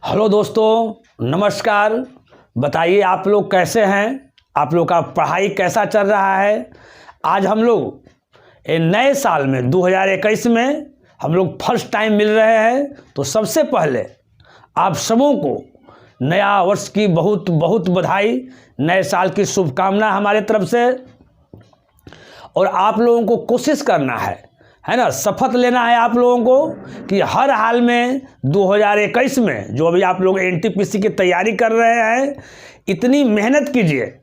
Hello दोस्तों, नमस्कार। बताइए आप लोग कैसे हैं? आप लोग का पढ़ाई कैसा चल रहा है? आज हम लोग नए साल में 2021 में हम लोग फर्स्ट टाइम मिल रहे हैं। तो सबसे पहले आप सबों को नया वर्ष की बहुत बहुत बधाई, नए साल की शुभकामना हमारे तरफ से। और आप लोगों को कोशिश करना है ना, शपथ लेना है आप लोगों को कि हर हाल में 2021 में जो अभी आप लोग एनटीपीसी की तैयारी कर रहे हैं, इतनी मेहनत कीजिए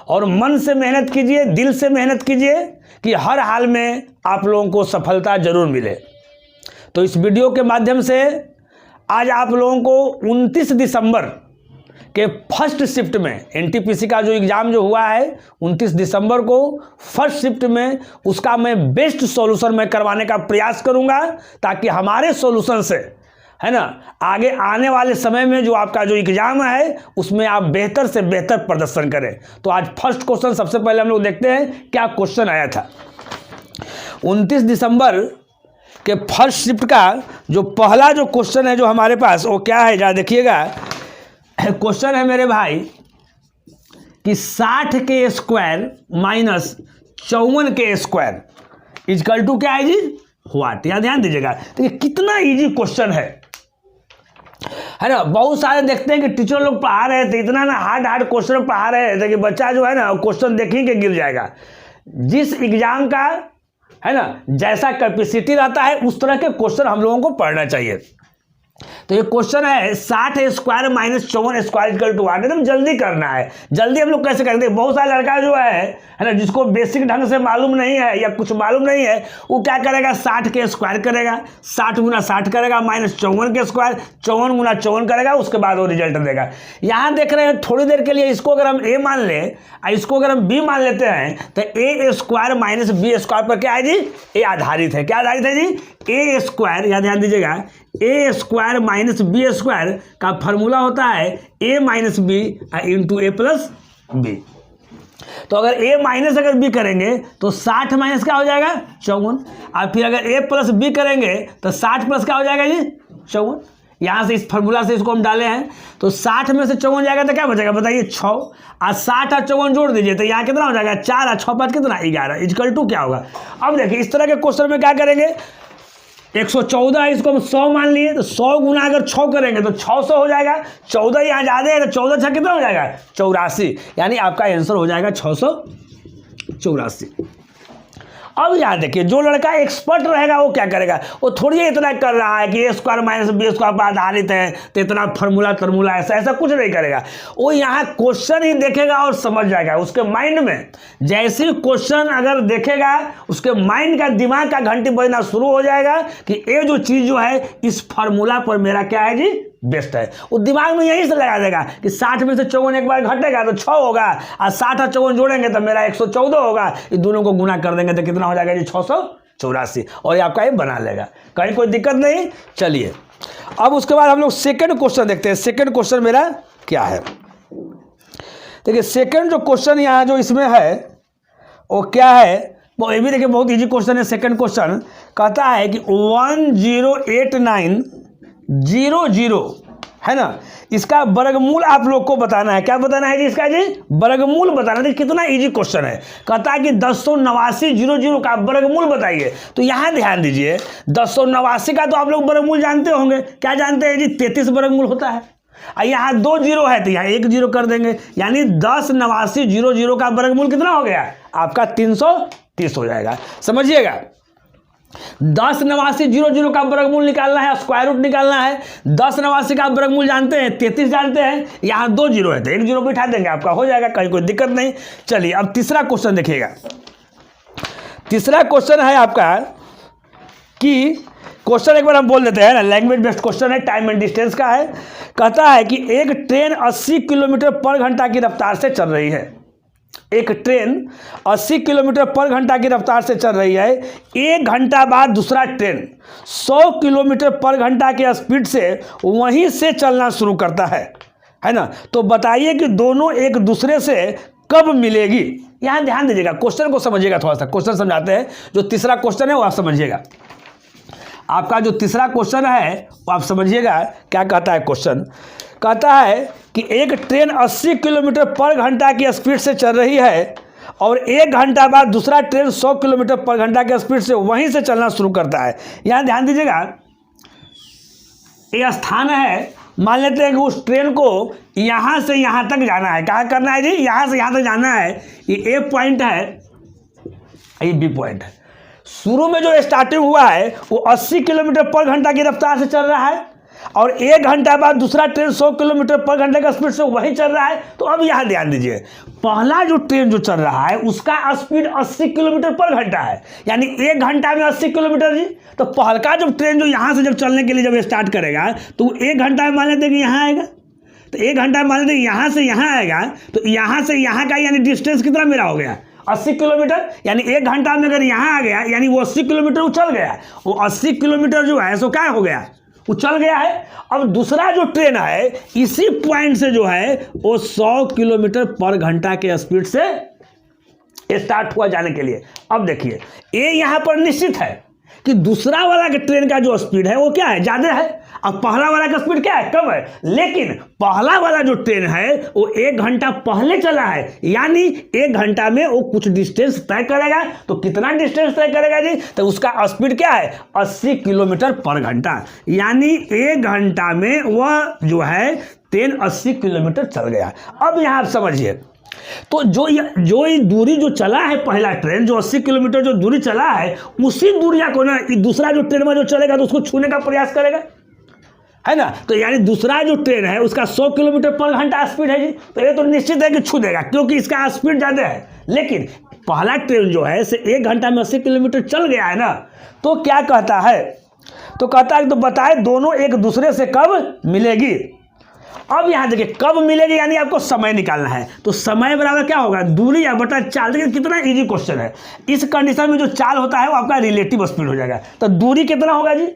और मन से मेहनत कीजिए, दिल से मेहनत कीजिए कि हर हाल में आप लोगों को सफलता जरूर मिले। तो इस वीडियो के माध्यम से आज आप लोगों को 29 दिसंबर के फर्स्ट शिफ्ट में एनटीपीसी का जो एग्ज़ाम जो हुआ है 29 दिसंबर को फर्स्ट शिफ्ट में, उसका मैं बेस्ट सॉल्यूशन मैं करवाने का प्रयास करूंगा, ताकि हमारे सॉल्यूशन से है ना आगे आने वाले समय में जो आपका जो एग्ज़ाम है उसमें आप बेहतर से बेहतर प्रदर्शन करें। तो आज फर्स्ट क्वेश्चन सबसे पहले हम लोग देखते हैं क्या क्वेश्चन आया था। 29 दिसंबर के फर्स्ट शिफ्ट का जो पहला जो क्वेश्चन है जो हमारे पास, वो क्या है जरा देखिएगा। क्वेश्चन है मेरे भाई कि 60 के स्क्वायर माइनस 54 के स्क्वायर इजकल टू क्या है जी, व्हाट। यहाँ ध्यान दीजिएगा, तो कितना इजी क्वेश्चन है ना। बहुत सारे देखते हैं कि टीचर लोग पढ़ा रहे थे, इतना ना हार्ड क्वेश्चन पढ़ा रहे थे कि बच्चा जो है ना क्वेश्चन देखेंगे गिर जाएगा। जिस एग्जाम का है ना जैसा कैपेसिटी रहता है उस तरह के क्वेश्चन हम लोगों को पढ़ना चाहिए। तो ये क्वेश्चन है 60 square minus 54 square equal to what. एकदम जल्दी करना है। जल्दी हम लोग कैसे करेंगे? बहुत सारा लड़का जो है ना जिसको बेसिक ढंग से मालूम नहीं है या कुछ मालूम नहीं है, वो क्या करेगा, 60 के स्क्वायर करेगा, 60 गुना 60 करेगा, माइनस 54 के स्क्वायर, 54 गुना 54 करेगा, उसके बाद वो रिजल्ट देगा। यहाँ देख रहे हैं थोड़ी देर के लिए इसको अगर हम ए मान लें और इसको अगर हम बी मान लेते हैं तो ए स्क्वायर माइनस बी स्क्वायर पर क्या है जी, ए आधारित है। क्या आधारित है जी? ए स्क्वायर। यहाँ ध्यान दीजिएगा, ए स्क्वायर माइनस बी स्क्वायर का फॉर्मूला होता है ए माइनस बी इंटू ए प्लस बी। तो अगर ए माइनस अगर बी करेंगे तो 60 माइनस क्या हो जाएगा, 54। और फिर अगर ए प्लस बी करेंगे तो 60 प्लस क्या हो जाएगा जी, 54। यहाँ से इस फार्मूला से इसको हम डाले हैं तो 60 में से 54 जाएगा तो क्या बचेगा बताइए, 6। और 60 और 54 जोड़ दीजिए तो यहाँ कितना हो जाएगा, 4 और 6 5 कितना, 11 इक्वल टू क्या होगा। अब देखिए इस तरह के क्वेश्चन में क्या करेंगे, 114 है, इसको हम 100 मान लिए तो 100 गुना अगर 6 करेंगे तो 600 हो जाएगा। 14 यहाँ ज़्यादा है तो 14 6 कितना हो जाएगा, 84। यानी आपका आंसर हो जाएगा 684। अब यहाँ देखिए जो लड़का एक्सपर्ट रहेगा वो क्या करेगा, वो थोड़ी इतना कर रहा है कि ए स्क्वायर माइनस बी स्क्वायर पर आधारित है तो इतना फॉर्मूला ऐसा कुछ नहीं करेगा। वो यहाँ क्वेश्चन ही देखेगा और समझ जाएगा। उसके माइंड में जैसे ही क्वेश्चन अगर देखेगा उसके माइंड का, दिमाग का घंटी बजना शुरू हो जाएगा कि ये जो चीज़ जो है इस फार्मूला पर मेरा क्या है जी, बेस्ट है। वो दिमाग में यहीं से लगा देगा कि 60 में से 54 एक बार घटेगा तो 6 होगा और 60 और 54 जोड़ेंगे तो मेरा 114 होगा। ये दोनों को गुना कर देंगे तो कितना हो जाएगा जी, 684। और ये आपका ये बना लेगा, कहीं कोई दिक्कत नहीं। चलिए अब उसके बाद हम लोग सेकंड क्वेश्चन देखते हैं। सेकंड क्वेश्चन मेरा क्या है, देखिए सेकंड जो क्वेश्चन यहाँ जो इसमें है वो क्या है, वो ये भी देखिए बहुत ईजी क्वेश्चन है। सेकंड क्वेश्चन कहता है कि 108900 है ना, इसका वर्गमूल आप लोग को बताना है। क्या बताना है जी, इसका जी वर्गमूल बताना है। कितना इजी क्वेश्चन है, कहता है कि 108900 का वर्गमूल बताइए। तो यहाँ ध्यान दीजिए, 1089 का तो आप लोग वर्गमूल जानते होंगे। क्या जानते हैं जी, 33 वर्गमूल होता है। यहाँ 2 जीरो है तो यहाँ 1 जीरो कर देंगे, यानी 108900 का वर्गमूल कितना हो गया आपका, 330 हो जाएगा। समझिएगा, 108900 का वर्गमूल निकालना है, स्क्वायर रूट निकालना है। 1089 का वर्गमूल जानते हैं, 33 जानते हैं, यहाँ 2 जीरो है तो 1 जीरो बिठा देंगे, आपका हो जाएगा, कहीं कोई दिक्कत नहीं। चलिए अब तीसरा क्वेश्चन देखिएगा। तीसरा क्वेश्चन है आपका कि क्वेश्चन एक बार हम बोल देते हैं ना, लैंग्वेज बेस्ड क्वेश्चन है, टाइम एंड डिस्टेंस का है। कहता है कि एक ट्रेन 80 किलोमीटर पर घंटा की रफ्तार से चल रही है। एक ट्रेन 80 किलोमीटर पर घंटा की रफ्तार से चल रही है। 1 घंटा बाद दूसरा ट्रेन 100 किलोमीटर पर घंटा की स्पीड से वहीं से चलना शुरू करता है ना। तो बताइए कि दोनों एक दूसरे से कब मिलेगी। यहाँ ध्यान दीजिएगा, क्वेश्चन को समझिएगा, थोड़ा सा क्वेश्चन समझाते हैं। जो तीसरा क्वेश्चन है वो आप समझिएगा। आपका जो तीसरा क्वेश्चन है वो आप समझिएगा क्या कहता है क्वेश्चन। कहता है कि एक ट्रेन 80 किलोमीटर पर घंटा की स्पीड से चल रही है और 1 घंटा बाद दूसरा ट्रेन 100 किलोमीटर पर घंटा की स्पीड से वहीं से चलना शुरू करता है। यहाँ ध्यान दीजिएगा, ये स्थान है, मान लेते हैं कि उस ट्रेन को यहाँ से यहाँ तक जाना है। कहाँ करना है जी? यहाँ से यहाँ तक जाना है। ये ए पॉइंट है, ये बी पॉइंट है। शुरू में जो स्टार्टिंग हुआ है वो 80 किलोमीटर पर घंटा की रफ्तार से चल रहा है और 1 घंटा बाद दूसरा ट्रेन 100 किलोमीटर पर घंटे का स्पीड से वही चल रहा है। तो अब यहाँ ध्यान दीजिए, पहला जो ट्रेन जो चल रहा है उसका स्पीड 80 किलोमीटर पर घंटा है, यानी 1 घंटा में 80 किलोमीटर जी। तो पहला जब ट्रेन जो यहाँ से जब चलने के लिए जब स्टार्ट करेगा तो 1 घंटा में मान लेते हैं कि यहाँ आएगा, तो 1 घंटा में मान लेते हैं यहाँ से यहाँ आएगा, तो यहाँ से यहाँ का यानी डिस्टेंस कितना मेरा हो गया? 80 किलोमीटर। यानी 1 घंटा में अगर यहाँ आ गया यानी वो 80 किलोमीटर वो चल गया। वो 80 किलोमीटर जो है सो क्या हो गया? वो चल गया है। अब दूसरा जो ट्रेन है इसी पॉइंट से जो है वो 100 किलोमीटर पर घंटा के स्पीड से स्टार्ट हुआ जाने के लिए। अब देखिए, ये यहाँ पर निश्चित है कि दूसरा वाला के ट्रेन का जो स्पीड है वो क्या है? ज़्यादा है। अब पहला वाला का स्पीड क्या है? कम है। लेकिन पहला वाला जो ट्रेन है वो 1 घंटा पहले चला है, यानी 1 घंटा में वो कुछ डिस्टेंस तय करेगा। तो कितना डिस्टेंस तय करेगा जी? तो उसका स्पीड क्या है? 80 किलोमीटर पर घंटा, यानी 1 घंटा में वह जो है ट्रेन 80 किलोमीटर चल गया। अब यहाँ आप समझिए, तो जो ये दूरी जो चला है पहला ट्रेन, जो 80 किलोमीटर जो दूरी चला है, उसी दूरिया को ना दूसरा जो ट्रेन में जो चलेगा तो उसको छूने का प्रयास करेगा, है ना। तो यानी दूसरा जो ट्रेन है उसका 100 किलोमीटर पर घंटा स्पीड है जी, तो ये तो निश्चित है कि छू देगा क्योंकि इसका स्पीड ज़्यादा है। लेकिन पहला ट्रेन जो है से 1 घंटा में 80 किलोमीटर चल गया है ना, तो क्या कहता है? तो कहता है तो बताए दोनों एक दूसरे से कब मिलेगी। अब यहाँ देखिए, कब मिलेगी यानी आपको समय निकालना है। तो समय बराबर क्या होगा? दूरी या बटा चाल। देखिए कितना इजी क्वेश्चन है। इस कंडीशन में जो चाल होता है वो आपका रिलेटिव स्पीड हो जाएगा। तो दूरी कितना होगा जी?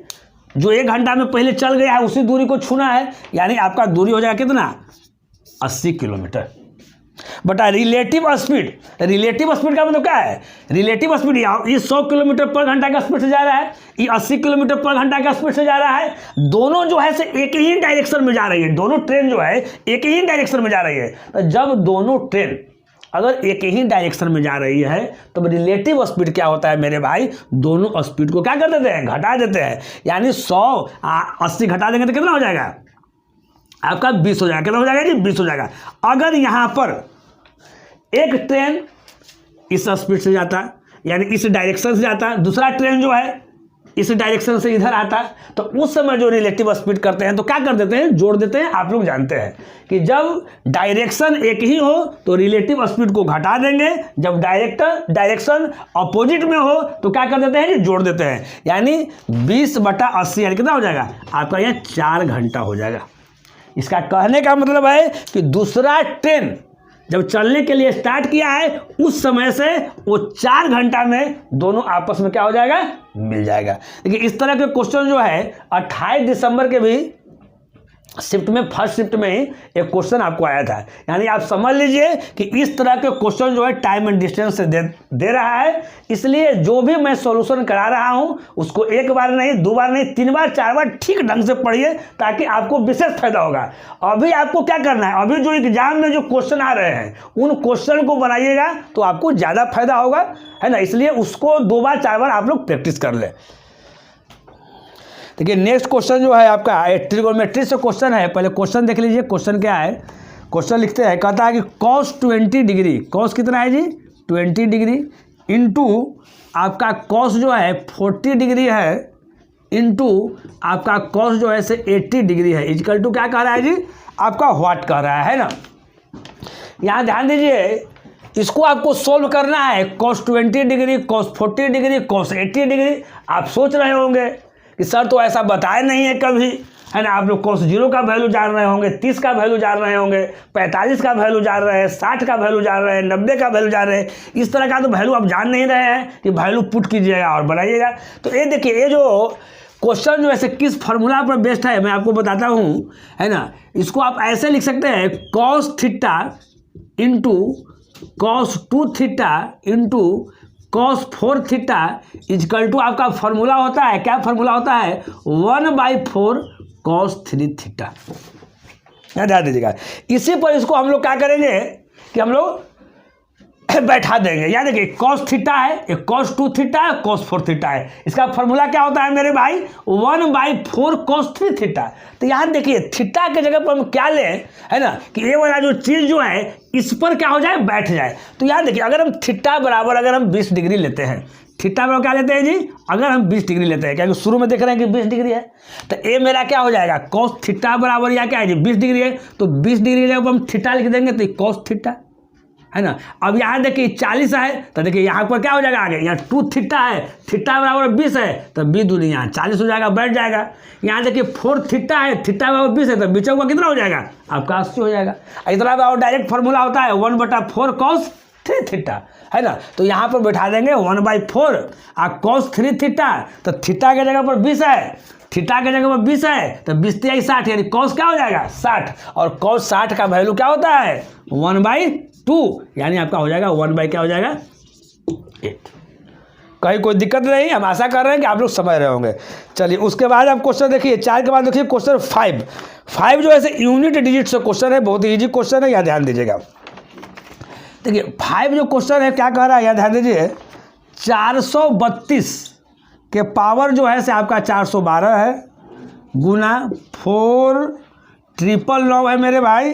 जो 1 घंटा में पहले चल गया है उसी दूरी को छूना है, यानी आपका दूरी हो जाएगा कितना? 80 किलोमीटर बटा रिलेटिव स्पीड। रिलेटिव स्पीड का मतलब क्या है? रिलेटिव स्पीड ये 100 किलोमीटर पर घंटा का स्पीड से जा रहा है, ये 80 किलोमीटर पर घंटा का स्पीड से जा रहा है। दोनों जो है से एक ही डायरेक्शन में जा रही है, दोनों ट्रेन जो है एक ही डायरेक्शन में जा रही है। तो जब दोनों ट्रेन अगर एक ही डायरेक्शन में जा रही है तो रिलेटिव स्पीड क्या होता है मेरे भाई? दोनों स्पीड को क्या कर देते हैं? घटा देते हैं। यानी 100 80 घटा देंगे तो कितना हो जाएगा? आपका 20 हो जाएगा। कितना हो जाएगा जी? 20 हो जाएगा। अगर यहाँ पर एक ट्रेन इस स्पीड से जाता, यानी इस डायरेक्शन से जाता, दूसरा ट्रेन जो है इस डायरेक्शन से इधर आता, तो उस समय जो रिलेटिव स्पीड करते हैं तो क्या कर देते हैं? जोड़ देते हैं। आप लोग जानते हैं कि जब डायरेक्शन एक ही हो तो रिलेटिव स्पीड को घटा देंगे, जब डायरेक्शन अपोजिट में हो तो क्या कर देते हैं? जोड़ देते हैं। यानी 20/80 यानी कितना हो जाएगा? आपका यह 4 घंटा हो जाएगा। इसका कहने का मतलब है कि दूसरा ट्रेन जब चलने के लिए स्टार्ट किया है उस समय से वो 4 घंटा में दोनों आपस में क्या हो जाएगा? मिल जाएगा। देखिए इस तरह के क्वेश्चन जो है 28 दिसंबर के भी शिफ्ट में, फर्स्ट शिफ्ट में ही एक क्वेश्चन आपको आया था। यानी आप समझ लीजिए कि इस तरह के क्वेश्चन जो है टाइम एंड डिस्टेंस से दे रहा है। इसलिए जो भी मैं सॉल्यूशन करा रहा हूं उसको 1 बार नहीं, 2 बार नहीं, 3 बार 4 बार ठीक ढंग से पढ़िए ताकि आपको विशेष फायदा होगा। अभी आपको क्या करना है? अभी जो एग्जाम में जो क्वेश्चन आ रहे हैं उन क्वेश्चन को बनाइएगा तो आपको ज़्यादा फायदा होगा, है ना। इसलिए उसको 2 बार 4 बार आप लोग प्रैक्टिस कर लें। देखिए नेक्स्ट क्वेश्चन जो है आपका ट्रिगोनोमेट्री से क्वेश्चन है। पहले क्वेश्चन देख लीजिए। क्वेश्चन क्या है? क्वेश्चन लिखते हैं, कहता है कि cos 20 डिग्री, cos कितना है जी? 20 डिग्री इंटू आपका cos जो है 40 डिग्री है इंटू आपका cos जो है से 80 डिग्री है, इक्वल टू क्या कह रहा है जी? आपका व्हाट कह रहा है ना। यहाँ ध्यान दीजिए, इसको आपको सोल्व करना है। cos 20 degree, cos 40 degree, cos 80 degree. आप सोच रहे होंगे कि सर तो ऐसा बताया नहीं है कभी, है ना। आप लोग cos 0 का वैल्यू जान रहे होंगे, 30 का वैल्यू जान रहे होंगे, 45 का वैल्यू जान रहे हैं, 60 का वैल्यू जान रहे हैं, 90 का वैल्यू जान रहे हैं। इस तरह का तो वैल्यू आप जान नहीं रहे हैं कि वैल्यू पुट कीजिएगा और बनाइएगा। तो ये देखिए, ये जो क्वेश्चन जो ऐसे किस फार्मूला पर बेस्ड है मैं आपको बताता हूँ, है ना। इसको आप ऐसे लिख सकते हैं, cos theta into cos 2 theta into cos 4 theta equal to आपका फॉर्मूला होता है, क्या फॉर्मूला होता है, 1/4 कॉस 3 थीटा। ध्यान दीजिएगा। इसी पर इसको हम लोग क्या करेंगे कि हम लोग बैठा देंगे। यानी देखिए कॉस थीटा है, एक कॉस 2 थीटा है, कॉस 4 थीटा है। इसका फॉर्मूला क्या होता है मेरे भाई, 1/4 कॉस 3 थीटा। तो यहाँ देखिए थीटा के जगह पर हम क्या लें, है ना, कि ये वाला जो चीज़ जो है इस पर क्या हो जाए, बैठ जाए। तो यहाँ देखिए अगर हम थीटा बराबर अगर हम 20 डिग्री लेते हैं, थीटा बराबर क्या लेते हैं जी, अगर हम 20 डिग्री लेते हैं, क्योंकि शुरू में देख रहे हैं कि 20 डिग्री है, तो ये मेरा क्या हो जाएगा, कॉस थीटा बराबर या क्या है जी 20 डिग्री है, तो 20 डिग्री की जगह पर हम थीटा लिख देंगे तो कॉस थीटा, है ना। अब यहाँ देखिए 40 है, तो देखिए यहाँ पर क्या हो जाएगा आगे, यहाँ 2 थीटा है, थीटा बराबर 20 है, तो 20 दूनी यहाँ 40 हो जाएगा, बैठ जाएगा। यहाँ देखिए 4 थीटा है, थीटा बराबर 20 है, तो बीचों का कितना हो जाएगा, आपका 80 हो जाएगा। इतना और डायरेक्ट फॉर्मूला होता है 1/4 कॉस 3 थीटा, है ना। तो यहाँ पर बैठा देंगे 1/4 कॉस 3 थीटा, तो थीटा के जगह पर 20 है, थीटा के जगह पर 20 है, तो 20 × 60 यानी कॉस क्या हो जाएगा 60, और कॉस 60 का वैल्यू क्या होता है 1/2, यानी आपका हो जाएगा 1 क्या हो जाएगा 8। कहीं कोई दिक्कत नहीं, हम आशा कर रहे हैं कि आप लोग समझ रहे होंगे। चलिए उसके बाद आप क्वेश्चन देखिए, 4 के बाद देखिए क्वेश्चन 5 जो है यूनिट डिजिट से क्वेश्चन है, बहुत ही ईजी क्वेश्चन है, यहाँ ध्यान दीजिएगा। देखिए 5 जो क्वेश्चन है क्या कह रहा है, यहाँ ध्यान दीजिए, 432 के पावर जो है से आपका 412 है, गुना 4,999 है मेरे भाई,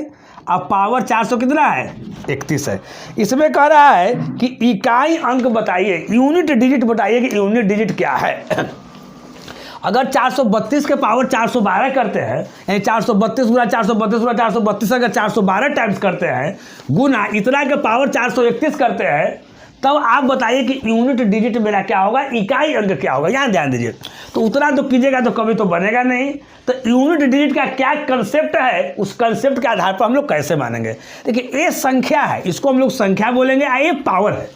अब पावर 400 कितना है 31 है। इसमें कह रहा है कि इकाई अंक बताइए, यूनिट डिजिट बताइए कि यूनिट डिजिट क्या है। अगर 432 के पावर 412 करते हैं, यानी 432 गुना 432 गुना 432 अगर 412 टाइम्स करते हैं, गुना इतना के पावर 431 करते हैं, तब आप बताइए कि यूनिट डिजिट मेरा क्या होगा, इकाई अंक क्या होगा। यहाँ ध्यान दीजिए, तो उतना तो कीजिएगा तो कभी तो बनेगा नहीं। तो यूनिट डिजिट का क्या कंसेप्ट है, उस कंसेप्ट के आधार पर हम लोग कैसे मानेंगे। देखिए ये संख्या है, इसको हम लोग संख्या बोलेंगे, ये पावर है।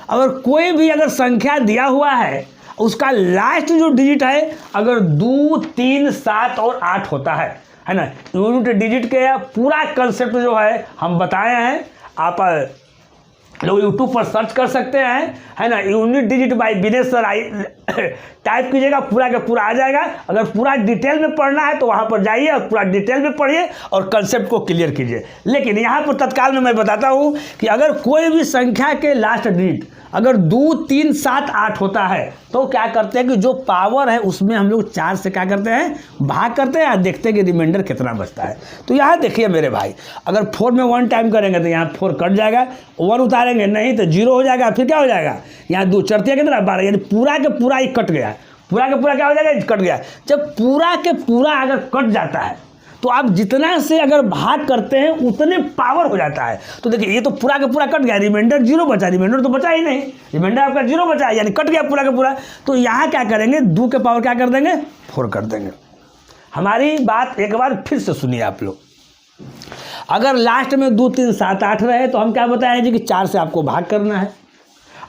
अगर कोई भी अगर संख्या दिया हुआ है, उसका लास्ट जो डिजिट है अगर 2, 3, 7 और 8 होता है ना, यूनिट डिजिट के पूरा कंसेप्ट जो है हम बताए हैं, आप लोग यूट्यूब पर सर्च कर सकते हैं, है ना, unit digit bye Vinesh sir type कीजिएगा, पूरा का पूरा आ जाएगा। अगर पूरा डिटेल में पढ़ना है तो वहाँ पर जाइए और पूरा डिटेल में पढ़िए और कंसेप्ट को क्लियर कीजिए। लेकिन यहाँ पर तत्काल में मैं बताता हूँ कि अगर कोई भी संख्या के लास्ट डिजिट अगर 2, 3, 7, 8 होता है तो क्या करते हैं कि जो पावर है उसमें हम लोग 4 से क्या करते हैं, भाग करते हैं, देखते हैं कि रिमाइंडर कितना बचता है। तो यहाँ देखिए मेरे भाई, अगर 4 में 1 टाइम करेंगे तो यहाँ 4 कट जाएगा, 1 उतारेंगे नहीं तो 0 हो जाएगा, फिर क्या हो जाएगा, यहाँ 2 चढ़ती कितना 12, यानी पूरा के पूरा ही कट गया, पूरा का पूरा क्या हो जाएगा, कट गया। जब पूरा के पूरा अगर कट जाता है तो आप जितना से अगर भाग करते हैं उतने पावर हो जाता है। तो देखिए ये तो पूरा का पूरा कट गया, रिमाइंडर 0 बचा, रिमाइंडर तो बचा ही नहीं, रिमाइंडर आपका 0 बचा है, यानी कट गया पूरा का पूरा। तो यहाँ क्या करेंगे, 2 के पावर क्या कर देंगे 4 कर देंगे। हमारी बात एक बार फिर से सुनिए आप लोग, अगर लास्ट में 2, 3, 7, 8 रहे तो हम क्या बताए जी कि 4 से आपको भाग करना है।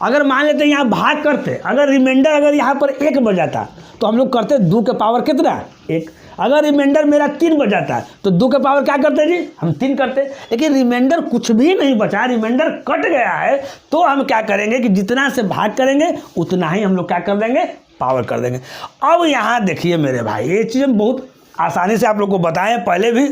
अगर मान लेते यहाँ भाग करते, अगर रिमाइंडर अगर यहाँ पर 1 बच जाता तो हम लोग करते 2 के पावर कितना 1। अगर रिमाइंडर मेरा 3 बच जाता है तो 2 के पावर क्या करते जी, हम 3 करते। लेकिन रिमाइंडर कुछ भी नहीं बचा, रिमाइंडर कट गया है, तो हम क्या करेंगे कि जितना से भाग करेंगे उतना ही हम लोग क्या कर देंगे, पावर कर देंगे। अब यहाँ देखिए मेरे भाई, ये चीज़ बहुत आसानी से आप लोग को बताएं पहले भी,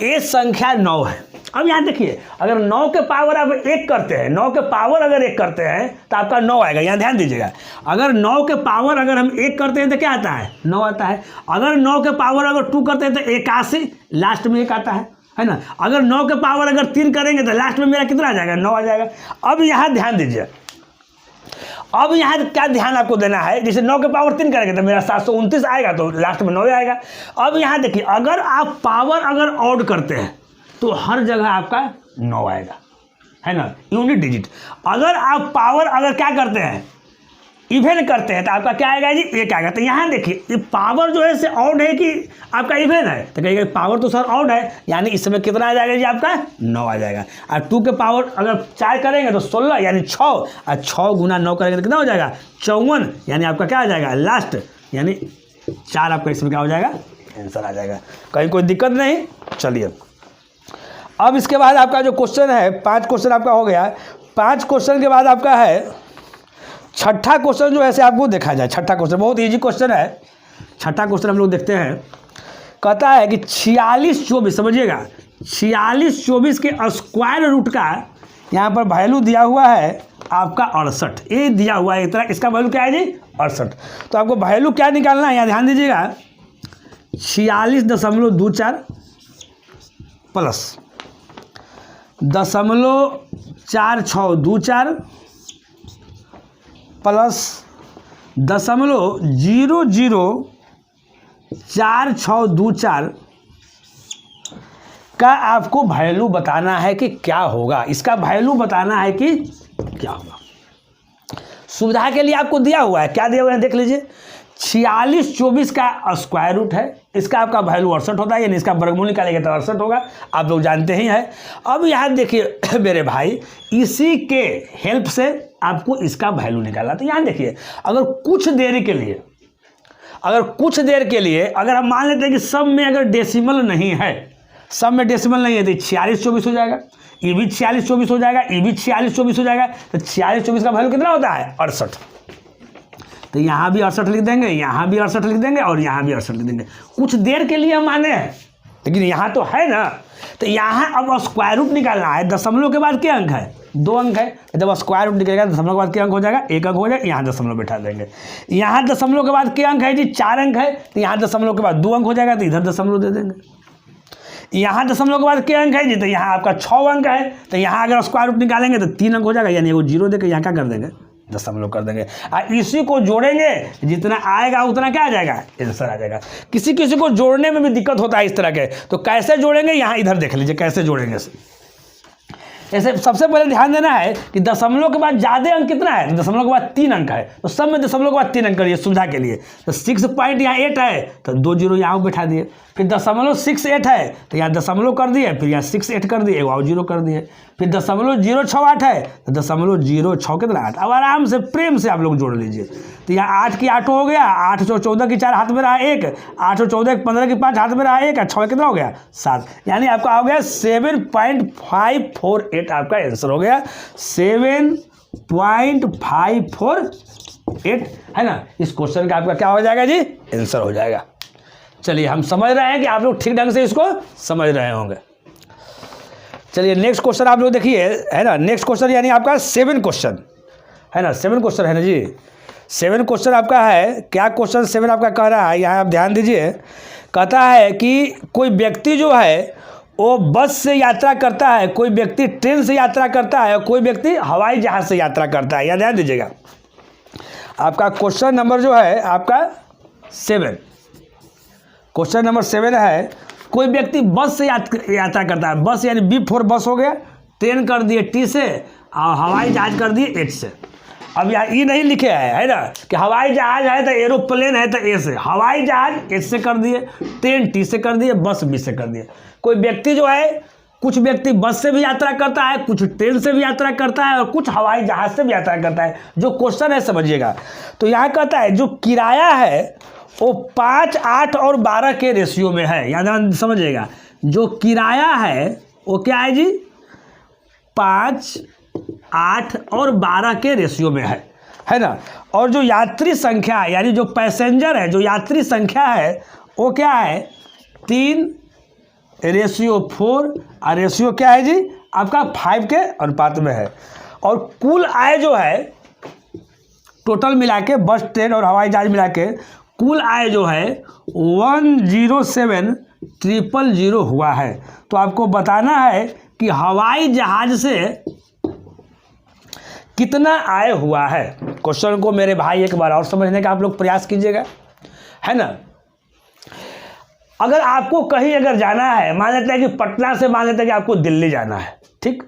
ये संख्या 9 है। अब यहाँ देखिए, अगर 9 के पावर आप 1 करते हैं, 9 के पावर अगर 1 करते हैं तो आपका 9 आएगा। यहाँ ध्यान दीजिएगा, अगर 9 के पावर अगर हम 1 करते हैं तो क्या आता है 9 आता है। अगर 9 के पावर अगर 2 करते हैं तो 81, लास्ट में 1 आता है ना। अगर 9 के पावर अगर 3 करेंगे तो लास्ट में मेरा कितना आ जाएगा 9 आ जाएगा। अब यहाँ ध्यान दीजिए, अब यहाँ क्या ध्यान आपको देना है, जैसे 9 के पावर 3 करेंगे तो मेरा 729 आएगा, तो लास्ट में 9 आएगा। अब यहाँ देखिए, अगर आप पावर अगर ऑड करते हैं तो हर जगह आपका 9 आएगा, है ना, यूनिट डिजिट। अगर आप पावर अगर क्या करते हैं, इवेन करते हैं, तो आपका क्या आएगा जी 1 आएगा। तो यहाँ देखिए, ये पावर जो है से ऑड है कि आपका इवेन है, तो कहिएगा पावर तो सर ऑड है, यानी इस समय कितना आ जाएगा जी आपका 9 आ जाएगा। और 2 के पावर अगर 4 करेंगे तो 16, यानी 6, और 6 गुना 9 करेंगे तो कितना हो जाएगा 54, यानी आपका क्या आ जाएगा लास्ट, यानी 4 आपका इसमें क्या हो जाएगा, आंसर आ जाएगा। कहीं कोई दिक्कत नहीं। चलिए अब इसके बाद आपका जो क्वेश्चन है, 5 क्वेश्चन आपका हो गया। 5 क्वेश्चन के बाद आपका है छठा क्वेश्चन जो ऐसे आपको देखा जाए, छठा क्वेश्चन बहुत इजी क्वेश्चन है। छठा क्वेश्चन हम लोग देखते हैं। कहता है कि 4624, समझिएगा 4624 के स्क्वायर रूट का यहाँ पर वैल्यू दिया हुआ है आपका 68, ये दिया हुआ है इतना, इसका वैल्यू क्या है जी 68। तो आपको वैल्यू क्या निकालना है, यहाँ ध्यान दीजिएगा 46.24 प्लस 0.4624 प्लस 0.004624 का आपको वैल्यू बताना है कि क्या होगा, इसका वैल्यू बताना है कि क्या होगा। सुविधा के लिए आपको दिया हुआ है, क्या दिया हुआ है देख लीजिए। 4624 का स्क्वायर रूट है, इसका आपका वैल्यू 68 होता है, यानी इसका वर्गमूल निकालेंगे तो 68 होगा, आप लोग जानते ही हैं। अब यहाँ देखिए मेरे भाई, इसी के हेल्प से आपको इसका वैल्यू निकालना। तो यहाँ देखिए, अगर कुछ देर के लिए अगर हम मान लेते हैं कि सब में अगर डेसिमल नहीं है, सब में डेसिमल नहीं है, तो 4624 हो जाएगा, ये भी 4624 हो जाएगा, ये भी 4624 हो जाएगा। तो 4624 का वैल्यू कितना होता है 68। तो यहाँ भी 68 लिख देंगे, यहाँ भी 68 लिख देंगे और यहाँ भी 68 लिख देंगे। कुछ देर के लिए हम माने हैं, लेकिन यहाँ तो है ना। तो यहाँ अब स्क्वायर रूट निकालना है, दशमलव के बाद क्या अंक है 2 अंक है। जब स्क्वायर रूट निकलेगा दशमलव के बाद क्या अंक हो जाएगा 1 अंक हो जाएगा, यहाँ दशमलव बैठा देंगे। यहाँ दशमलव के बाद क्या अंक है जी 4 अंक है, तो यहाँ दशमलव के बाद 2 अंक हो जाएगा, तो इधर दशमलव दे देंगे। यहाँ दशमलव के बाद क्या अंक है जी, तो यहाँ आपका 6 अंक है, तो यहाँ अगर स्क्वायर रूट निकालेंगे तो 3 अंक हो जाएगा, यानी वो 0 देकर यहाँ क्या कर देंगे दशमलव कर देंगे। और इसी को जोड़ेंगे, जितना आएगा उतना क्या आ जाएगा आंसर आ जाएगा। किसी किसी को जोड़ने में भी दिक्कत होता है इस तरह के, तो कैसे जोड़ेंगे यहाँ इधर देख लीजिए कैसे जोड़ेंगे। ऐसे सबसे पहले ध्यान देना है कि दशमलव के बाद ज़्यादा अंक कितना है, दशमलव के बाद 3 अंक है, तो सब में दशमलव के बाद 3 अंक करिए सुविधा के लिए। तो 6 यहाँ 8 है, तो 2 0 यहाँ बैठा दिए। फिर दशमलव 68 है, तो यहाँ दशमलव कर दिए, फिर यहाँ 68 कर दिए, और 0 कर दिए। फिर दशमलव 068 है, तो दशमलव 06 कितना 8। अब आराम से प्रेम से आप लोग जोड़ लीजिए। तो यहाँ 8 की 8 हो गया, 8 और 14 की 4 हाथ में रहा 1, 8 और 14 की 15 की 5 हाथ में रहा 1, 6 कितना हो गया 7, यानी आपका हो गया 7.548 आपका आंसर हो गया 7.548 है ना। इस क्वेश्चन का आपका क्या हो जाएगा जी आंसर हो जाएगा। चलिए हम समझ रहे हैं कि आप लोग ठीक ढंग से इसको समझ रहे होंगे। चलिए नेक्स्ट क्वेश्चन आप लोग देखिए, है ना। नेक्स्ट क्वेश्चन यानी आपका 7 क्वेश्चन है ना, 7 क्वेश्चन है ना जी। 7 क्वेश्चन आपका है, क्या क्वेश्चन 7 आपका कह रहा है, यहाँ आप ध्यान दीजिए। कहता है कि कोई व्यक्ति जो है वो बस से यात्रा करता है, कोई व्यक्ति ट्रेन से यात्रा करता है, कोई व्यक्ति हवाई जहाज़ से यात्रा करता है। यहाँ ध्यान दीजिएगा, आपका क्वेश्चन नंबर जो है आपका 7, क्वेश्चन नंबर 7 है। कोई व्यक्ति बस से यात्रा करता है, बस यानी B फॉर बस हो गया, ट्रेन कर दिए T से और हवाई जहाज कर दिए H से। अब यहाँ ई नहीं लिखे है ना कि हवाई जहाज है तो एरोप्लेन है तो A से, हवाई जहाज H से कर दिए, ट्रेन T से कर दिए, बस B से कर दिए। कोई व्यक्ति जो है, कुछ व्यक्ति बस से भी यात्रा करता है, कुछ ट्रेन से भी यात्रा करता है और कुछ हवाई जहाज से भी यात्रा करता है। जो क्वेश्चन है समझिएगा, तो यहाँ कहता है जो किराया है वो 5, 8 और 12 के रेशियो में है। याद समझिएगा, जो किराया है वो क्या है जी 5, 8 और 12 के रेशियो में है ना। और जो यात्री संख्या है यानी जो पैसेंजर है, जो यात्री संख्या है वो क्या है 3:4 और रेशियो क्या है जी आपका 5 के अनुपात में है। और कुल आय जो है टोटल मिला के, बस ट्रेन और हवाई जहाज मिला के कुल आय जो है 107,000 हुआ है। तो आपको बताना है कि हवाई जहाज से कितना आय हुआ है। क्वेश्चन को मेरे भाई एक बार और समझने का आप लोग प्रयास कीजिएगा, है ना। अगर आपको कहीं अगर जाना है, मान लेते हैं कि पटना से मान लेते हैं कि आपको दिल्ली जाना है, ठीक,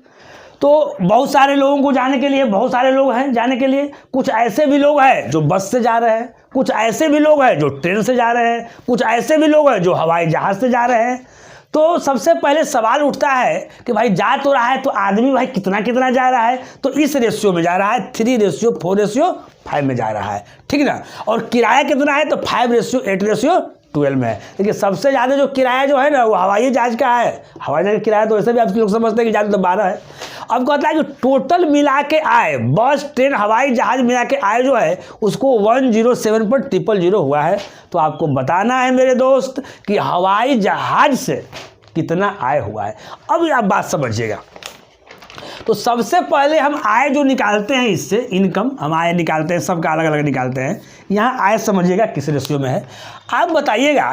तो बहुत सारे लोगों को जाने के लिए, बहुत सारे लोग हैं जाने के लिए। कुछ ऐसे भी लोग हैं जो बस से जा रहे हैं, कुछ ऐसे भी लोग हैं जो ट्रेन से जा रहे हैं, कुछ ऐसे भी लोग हैं जो हवाई जहाज से जा रहे हैं। तो सबसे पहले सवाल उठता है कि भाई जा तो रहा है तो आदमी भाई कितना कितना जा रहा है, तो इस रेशियो में जा रहा है 3:4:5 में जा रहा है, ठीक ना। और किराया कितना है तो 5:8:3 12 में है। देखिए सबसे ज़्यादा जो किराया जो है ना वो हवाई जहाज़ का है। हवाई जहाज़ का किराया तो वैसे भी आप लोग समझते हैं कि ज़्यादा तो 12 है। अब कहता है कि टोटल मिला के आए, बस ट्रेन हवाई जहाज़ मिला के आए जो है उसको 107 पर 000 हुआ है। तो आपको बताना है मेरे दोस्त कि हवाई जहाज़ से कितना आय हुआ है। अब आप बात समझिएगा। तो सबसे पहले हम आय जो निकालते हैं, इससे इनकम हम आय निकालते हैं, सबका अलग अलग निकालते हैं। यहाँ आय समझिएगा किस रेशियो में है। आप बताइएगा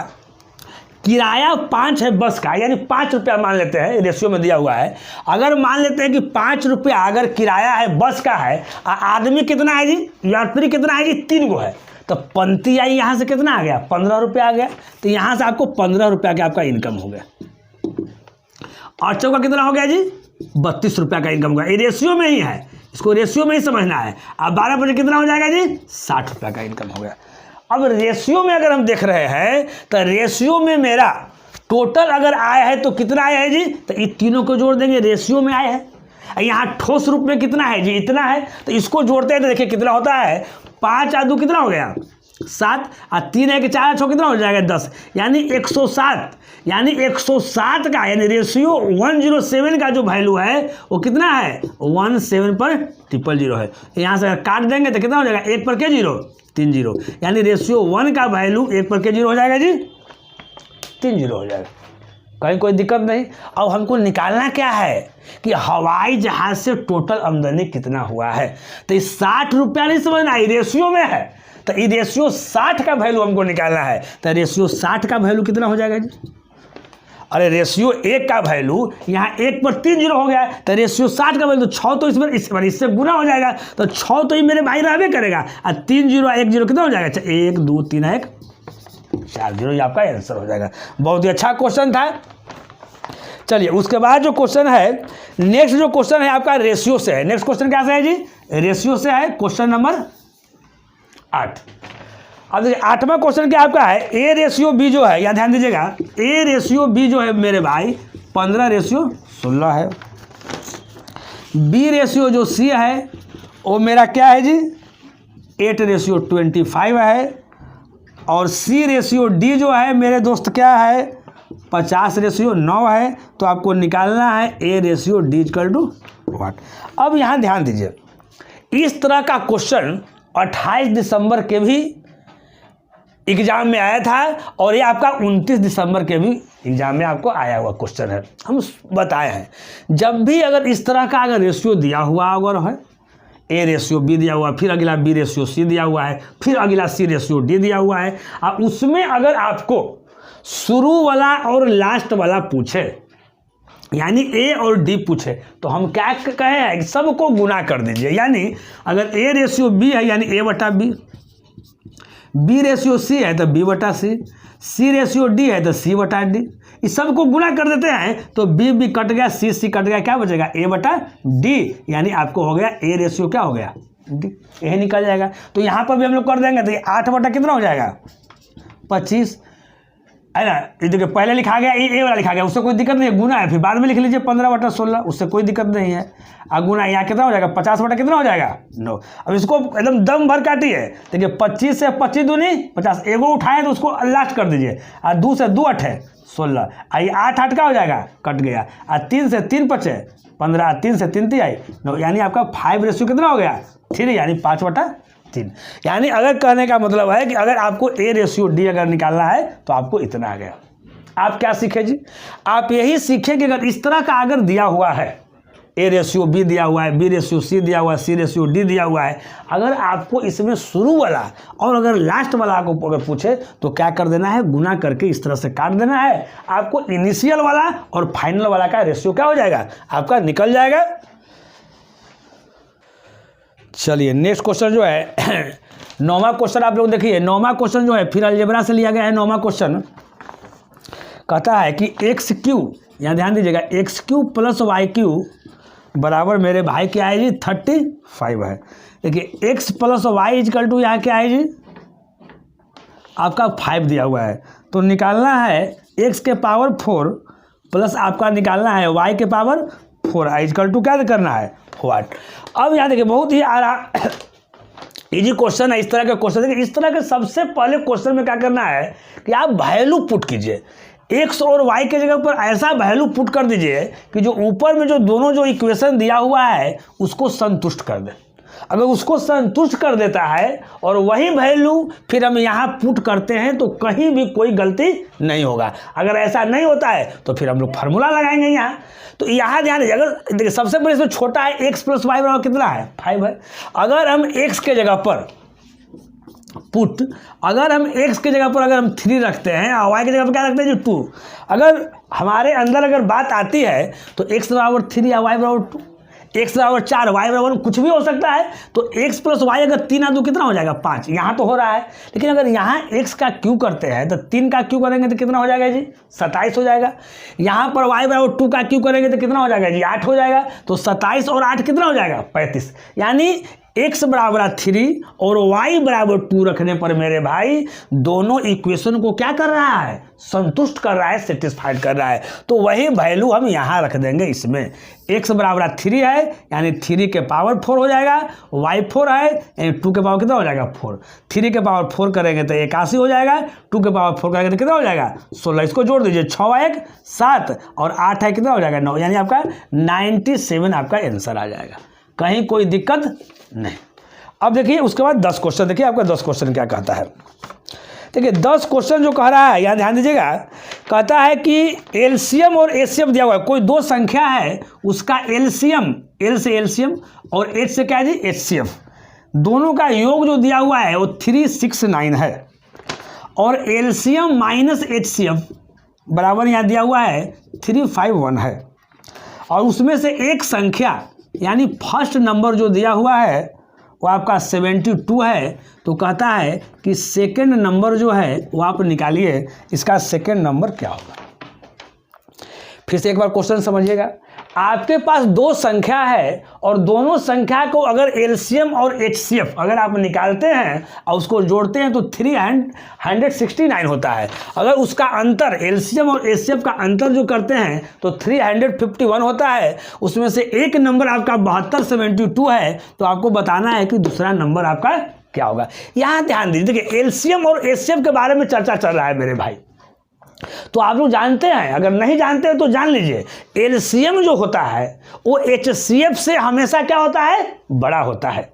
किराया 5 है बस का, यानी 5 रुपया मान लेते हैं, रेशियो में दिया हुआ है। अगर मान लेते हैं कि 5 रुपया अगर किराया है बस का है, आदमी कितना है जी, यात्री कितना है जी, 3 गो है, तो पंक्ति आई यहाँ से कितना आ गया, 15 रुपया आ गया। तो यहाँ से आपको 15 रुपया का आपका इनकम हो गया। और चौका कितना हो गया जी, 32 रुपया का इनकम होगा। ये रेशियो में ही है, इसको रेशियो में ही समझना है। अब 12 बजे कितना हो जाएगा जी, 60 रुपया का इनकम हो गया। अब रेशियो में अगर हम देख रहे हैं तो रेशियो में मेरा टोटल अगर आय है तो कितना आय है जी, तो ये तीनों को जोड़ देंगे, रेशियो में आय है। यहाँ ठोस रूप में कितना है जी, इतना है, तो इसको जोड़ते हैं तो देखिए कितना होता है, 5 और 2 कितना हो गया 7, और 3 1 4 6 कितना हो जाएगा 10, यानी 107। यानी 107 का यानी रेशियो 107 का जो वैल्यू है वो कितना है, 17 पर 000 है। यहाँ से अगर काट देंगे तो कितना हो जाएगा, 1 पर के 0 3 0, यानी रेशियो 1 का वैल्यू 1 पर के 0 हो जाएगा जी, 3 0 हो जाएगा। कहीं कोई दिक्कत नहीं। अब हमको निकालना क्या है कि हवाई जहाज से टोटल आमदनी कितना हुआ है। तो इस 60 रुपया नहीं समझना, ये रेशियो में है, तो ये रेशियो 60 का वैल्यू हमको निकालना है। तो रेशियो 60 का वैल्यू कितना हो जाएगा जी, अरे रेशियो 1 का वैल्यू यहाँ 1 पर 3 0 हो गया, तो रेशियो 60 का वैल्यू 6 तो इससे गुना हो जाएगा, तो 6 तो ही मेरे भाई रहबे करेगा, और 3 0 1 0 कितना हो जाएगा, 1 2 3 1 4 0, ये आपका आंसर हो जाएगा। बहुत ही अच्छा क्वेश्चन था। चलिए उसके बाद जो क्वेश्चन है, नेक्स्ट जो क्वेश्चन है आपका रेशियो से है। नेक्स्ट क्वेश्चन क्या से है जी, रेशियो से है, क्वेश्चन नंबर 8। अब देखिए 8वां क्वेश्चन क्या आपका है, ए रेशियो बी जो है, यहाँ ध्यान दीजिएगा, ए रेशियो बी जो है मेरे भाई 15:16 है। बी रेशियो जो सी है वो मेरा क्या है जी, 8:25 है। और सी रेशियो डी जो है मेरे दोस्त क्या है, 50:9 है। तो आपको निकालना है A ratio D equal to what. अब यहाँ ध्यान दीजिए, इस तरह का क्वेश्चन 28 दिसंबर के भी एग्जाम में आया था, और ये आपका 29 दिसंबर के भी एग्जाम में आपको आया हुआ क्वेश्चन है। हम बताए हैं जब भी अगर इस तरह का अगर रेशियो दिया हुआ अगर है, ए रेशियो बी दिया हुआ है, फिर अगला बी रेशियो सी दिया हुआ है, फिर अगला सी रेशियो डी दिया हुआ है, और उसमें अगर आपको शुरू वाला और लास्ट वाला पूछे, यानी ए और डी पूछे, तो हम क्या कहें, सबको गुना कर दीजिए। यानी अगर ए रेशियो बी है यानी ए बटा बी, बी रेशियो सी है तो बी बटा सी, सी रेशियो डी है तो सी बटा डी, इस सबको गुना कर देते हैं तो बी बी कट गया, सी सी कट गया, क्या बचेगा, ए बटा डी, यानी आपको हो गया ए रेशियो क्या हो गया, डी, यही निकल जाएगा। तो यहाँ पर भी हम लोग कर देंगे तो ये 8 बटा कितना हो जाएगा, 25 है ना। ये देखिए पहले लिखा गया ए वाला लिखा गया, उससे कोई दिक्कत नहीं है, गुना है, फिर बाद में लिख लीजिए 15/16, उससे कोई दिक्कत नहीं है। अब गुना यहाँ कितना हो जाएगा, 50 बटा कितना हो जाएगा 9। अब इसको एकदम दम भर काटिए, देखिए 25 से 25 दूनी 50, एगो उठाए तो उसको लास्ट कर दीजिए, और 2 से 2 8 है 16, आई 8 8 का हो जाएगा, कट गया, और 3 से 3 5 15, 3 से 3 3 आई 9, यानी आपका 5 रेशियो कितना हो गया 3, यानी 5/3। यानी अगर कहने का मतलब है कि अगर आपको ए रेशियो डी अगर निकालना है तो आपको इतना आ गया। आप क्या सीखे जी, आप यही सीखे कि अगर इस तरह का अगर दिया हुआ है, ए रेशियो बी दिया हुआ है, बी रेशियो सी दिया हुआ है, सी रेशियो डी दिया हुआ है, अगर आपको इसमें शुरू वाला और अगर लास्ट वाला आपको अगर पूछे तो क्या कर देना है, गुना करके इस तरह से काट देना है, आपको इनिशियल वाला और फाइनल वाला का रेशियो क्या हो जाएगा, आपका निकल जाएगा। चलिए नेक्स्ट क्वेश्चन जो है 9वां क्वेश्चन आप लोग देखिए, 9वां क्वेश्चन जो है फिर अलजेब्रा से लिया गया है। 9वां क्वेश्चन कहता है कि एक्स क्यू, यहाँ ध्यान दीजिएगा, X Q plus Y Q बराबर मेरे भाई क्या है जी 35 है। देखिए X plus Y equal to यहाँ क्या है जी आपका 5 दिया हुआ है, तो निकालना है एक्स के पावर 4 प्लस आपका निकालना है वाई के पावर 4 इजकल टू क्या करना है 8। अब यहाँ देखिए बहुत ही इजी क्वेश्चन है। इस तरह के क्वेश्चन देखिए, इस तरह के सबसे पहले क्वेश्चन में क्या करना है कि आप वैल्यू पुट कीजिए, एक्स और वाई के जगह पर ऐसा वैल्यू पुट कर दीजिए कि जो ऊपर में जो दोनों जो इक्वेशन दिया हुआ है उसको संतुष्ट कर दे। अगर उसको संतुष्ट कर देता है और वही वैल्यू फिर हम यहाँ पुट करते हैं तो कहीं भी कोई गलती नहीं होगा। अगर ऐसा नहीं होता है तो फिर हम लोग फार्मूला लगाएंगे यहाँ। तो यहाँ ध्यान दीजिए, अगर देखिए सबसे पहले इसमें छोटा है एक्स प्लस वाई बराबर कितना है 5 है। अगर हम एक्स के जगह पर अगर हम x के जगह पर अगर हम 3 रखते हैं और y की जगह पर क्या रखते हैं जी 2, अगर हमारे अंदर अगर बात आती है तो x बराबर 3 या y बराबर 2, x बराबर 4 y बराबर कुछ भी हो सकता है। तो x प्लस वाई अगर 3 आ 2 कितना हो जाएगा 5, यहाँ तो हो रहा है। लेकिन अगर यहाँ x का क्यू करते हैं तो 3 का क्यू करेंगे तो कितना हो जाएगा जी 27 हो जाएगा। यहाँ पर y बराबर 2 का क्यू करेंगे तो कितना हो जाएगा जी 8 हो जाएगा। तो 27 और 8 कितना हो जाएगा 35। यानी x बराबर 3 और y बराबर 2 रखने पर मेरे भाई दोनों इक्वेशन को क्या कर रहा है संतुष्ट कर रहा है, सेटिस्फाइड कर रहा है। तो वही वैल्यू हम यहाँ रख देंगे इसमें। x बराबर 3 है यानी 3 के पावर 4 हो जाएगा, y 4 है यानी 2 के पावर कितना हो जाएगा 4। 3 के पावर 4 करेंगे तो 81 हो जाएगा, 2 के पावर 4 करेंगे तो कितना हो जाएगा 16। इसको जोड़ दीजिए 6 1 7 और 8 है कितना हो जाएगा 9, यानी आपका 97 आपका आंसर आ जाएगा। कहीं कोई दिक्कत नहीं। अब देखिए उसके बाद 10 क्वेश्चन, देखिए आपका 10 क्वेश्चन क्या कहता है। देखिए 10 क्वेश्चन जो कह रहा है यहाँ ध्यान दीजिएगा, कहता है कि एलसीएम और एचसीएफ दिया हुआ है। कोई दो संख्या है उसका एलसीएम, एल से एलसीएम और एच से क्या है जी एचसीएफ, दोनों का योग जो दिया हुआ है वो 369 है। और एलसीएम माइनस एचसीएफ बराबर यहाँ दिया हुआ है 351 है। और उसमें से एक संख्या यानी फर्स्ट नंबर जो दिया हुआ है वो आपका 72 है। तो कहता है कि सेकंड नंबर जो है वो आप निकालिए, इसका सेकंड नंबर क्या होगा। फिर से एक बार क्वेश्चन समझिएगा, आपके पास दो संख्या है और दोनों संख्या को अगर एलसीएम और एचसीएफ अगर आप निकालते हैं और उसको जोड़ते हैं तो 369 होता है। अगर उसका अंतर एलसीएम और एचसीएफ का अंतर जो करते हैं तो 351 होता है। उसमें से एक नंबर आपका 72 है। तो आपको बताना है कि दूसरा नंबर आपका क्या होगा। यहाँ ध्यान दीजिए, देखिए एलसीएम और एचसीएफ के बारे में चर्चा चल रहा है मेरे भाई। तो आप लोग जानते हैं, अगर नहीं जानते हैं तो जान लीजिए, एलसीएम जो होता है वो एचसीएफ से हमेशा क्या होता है बड़ा होता है।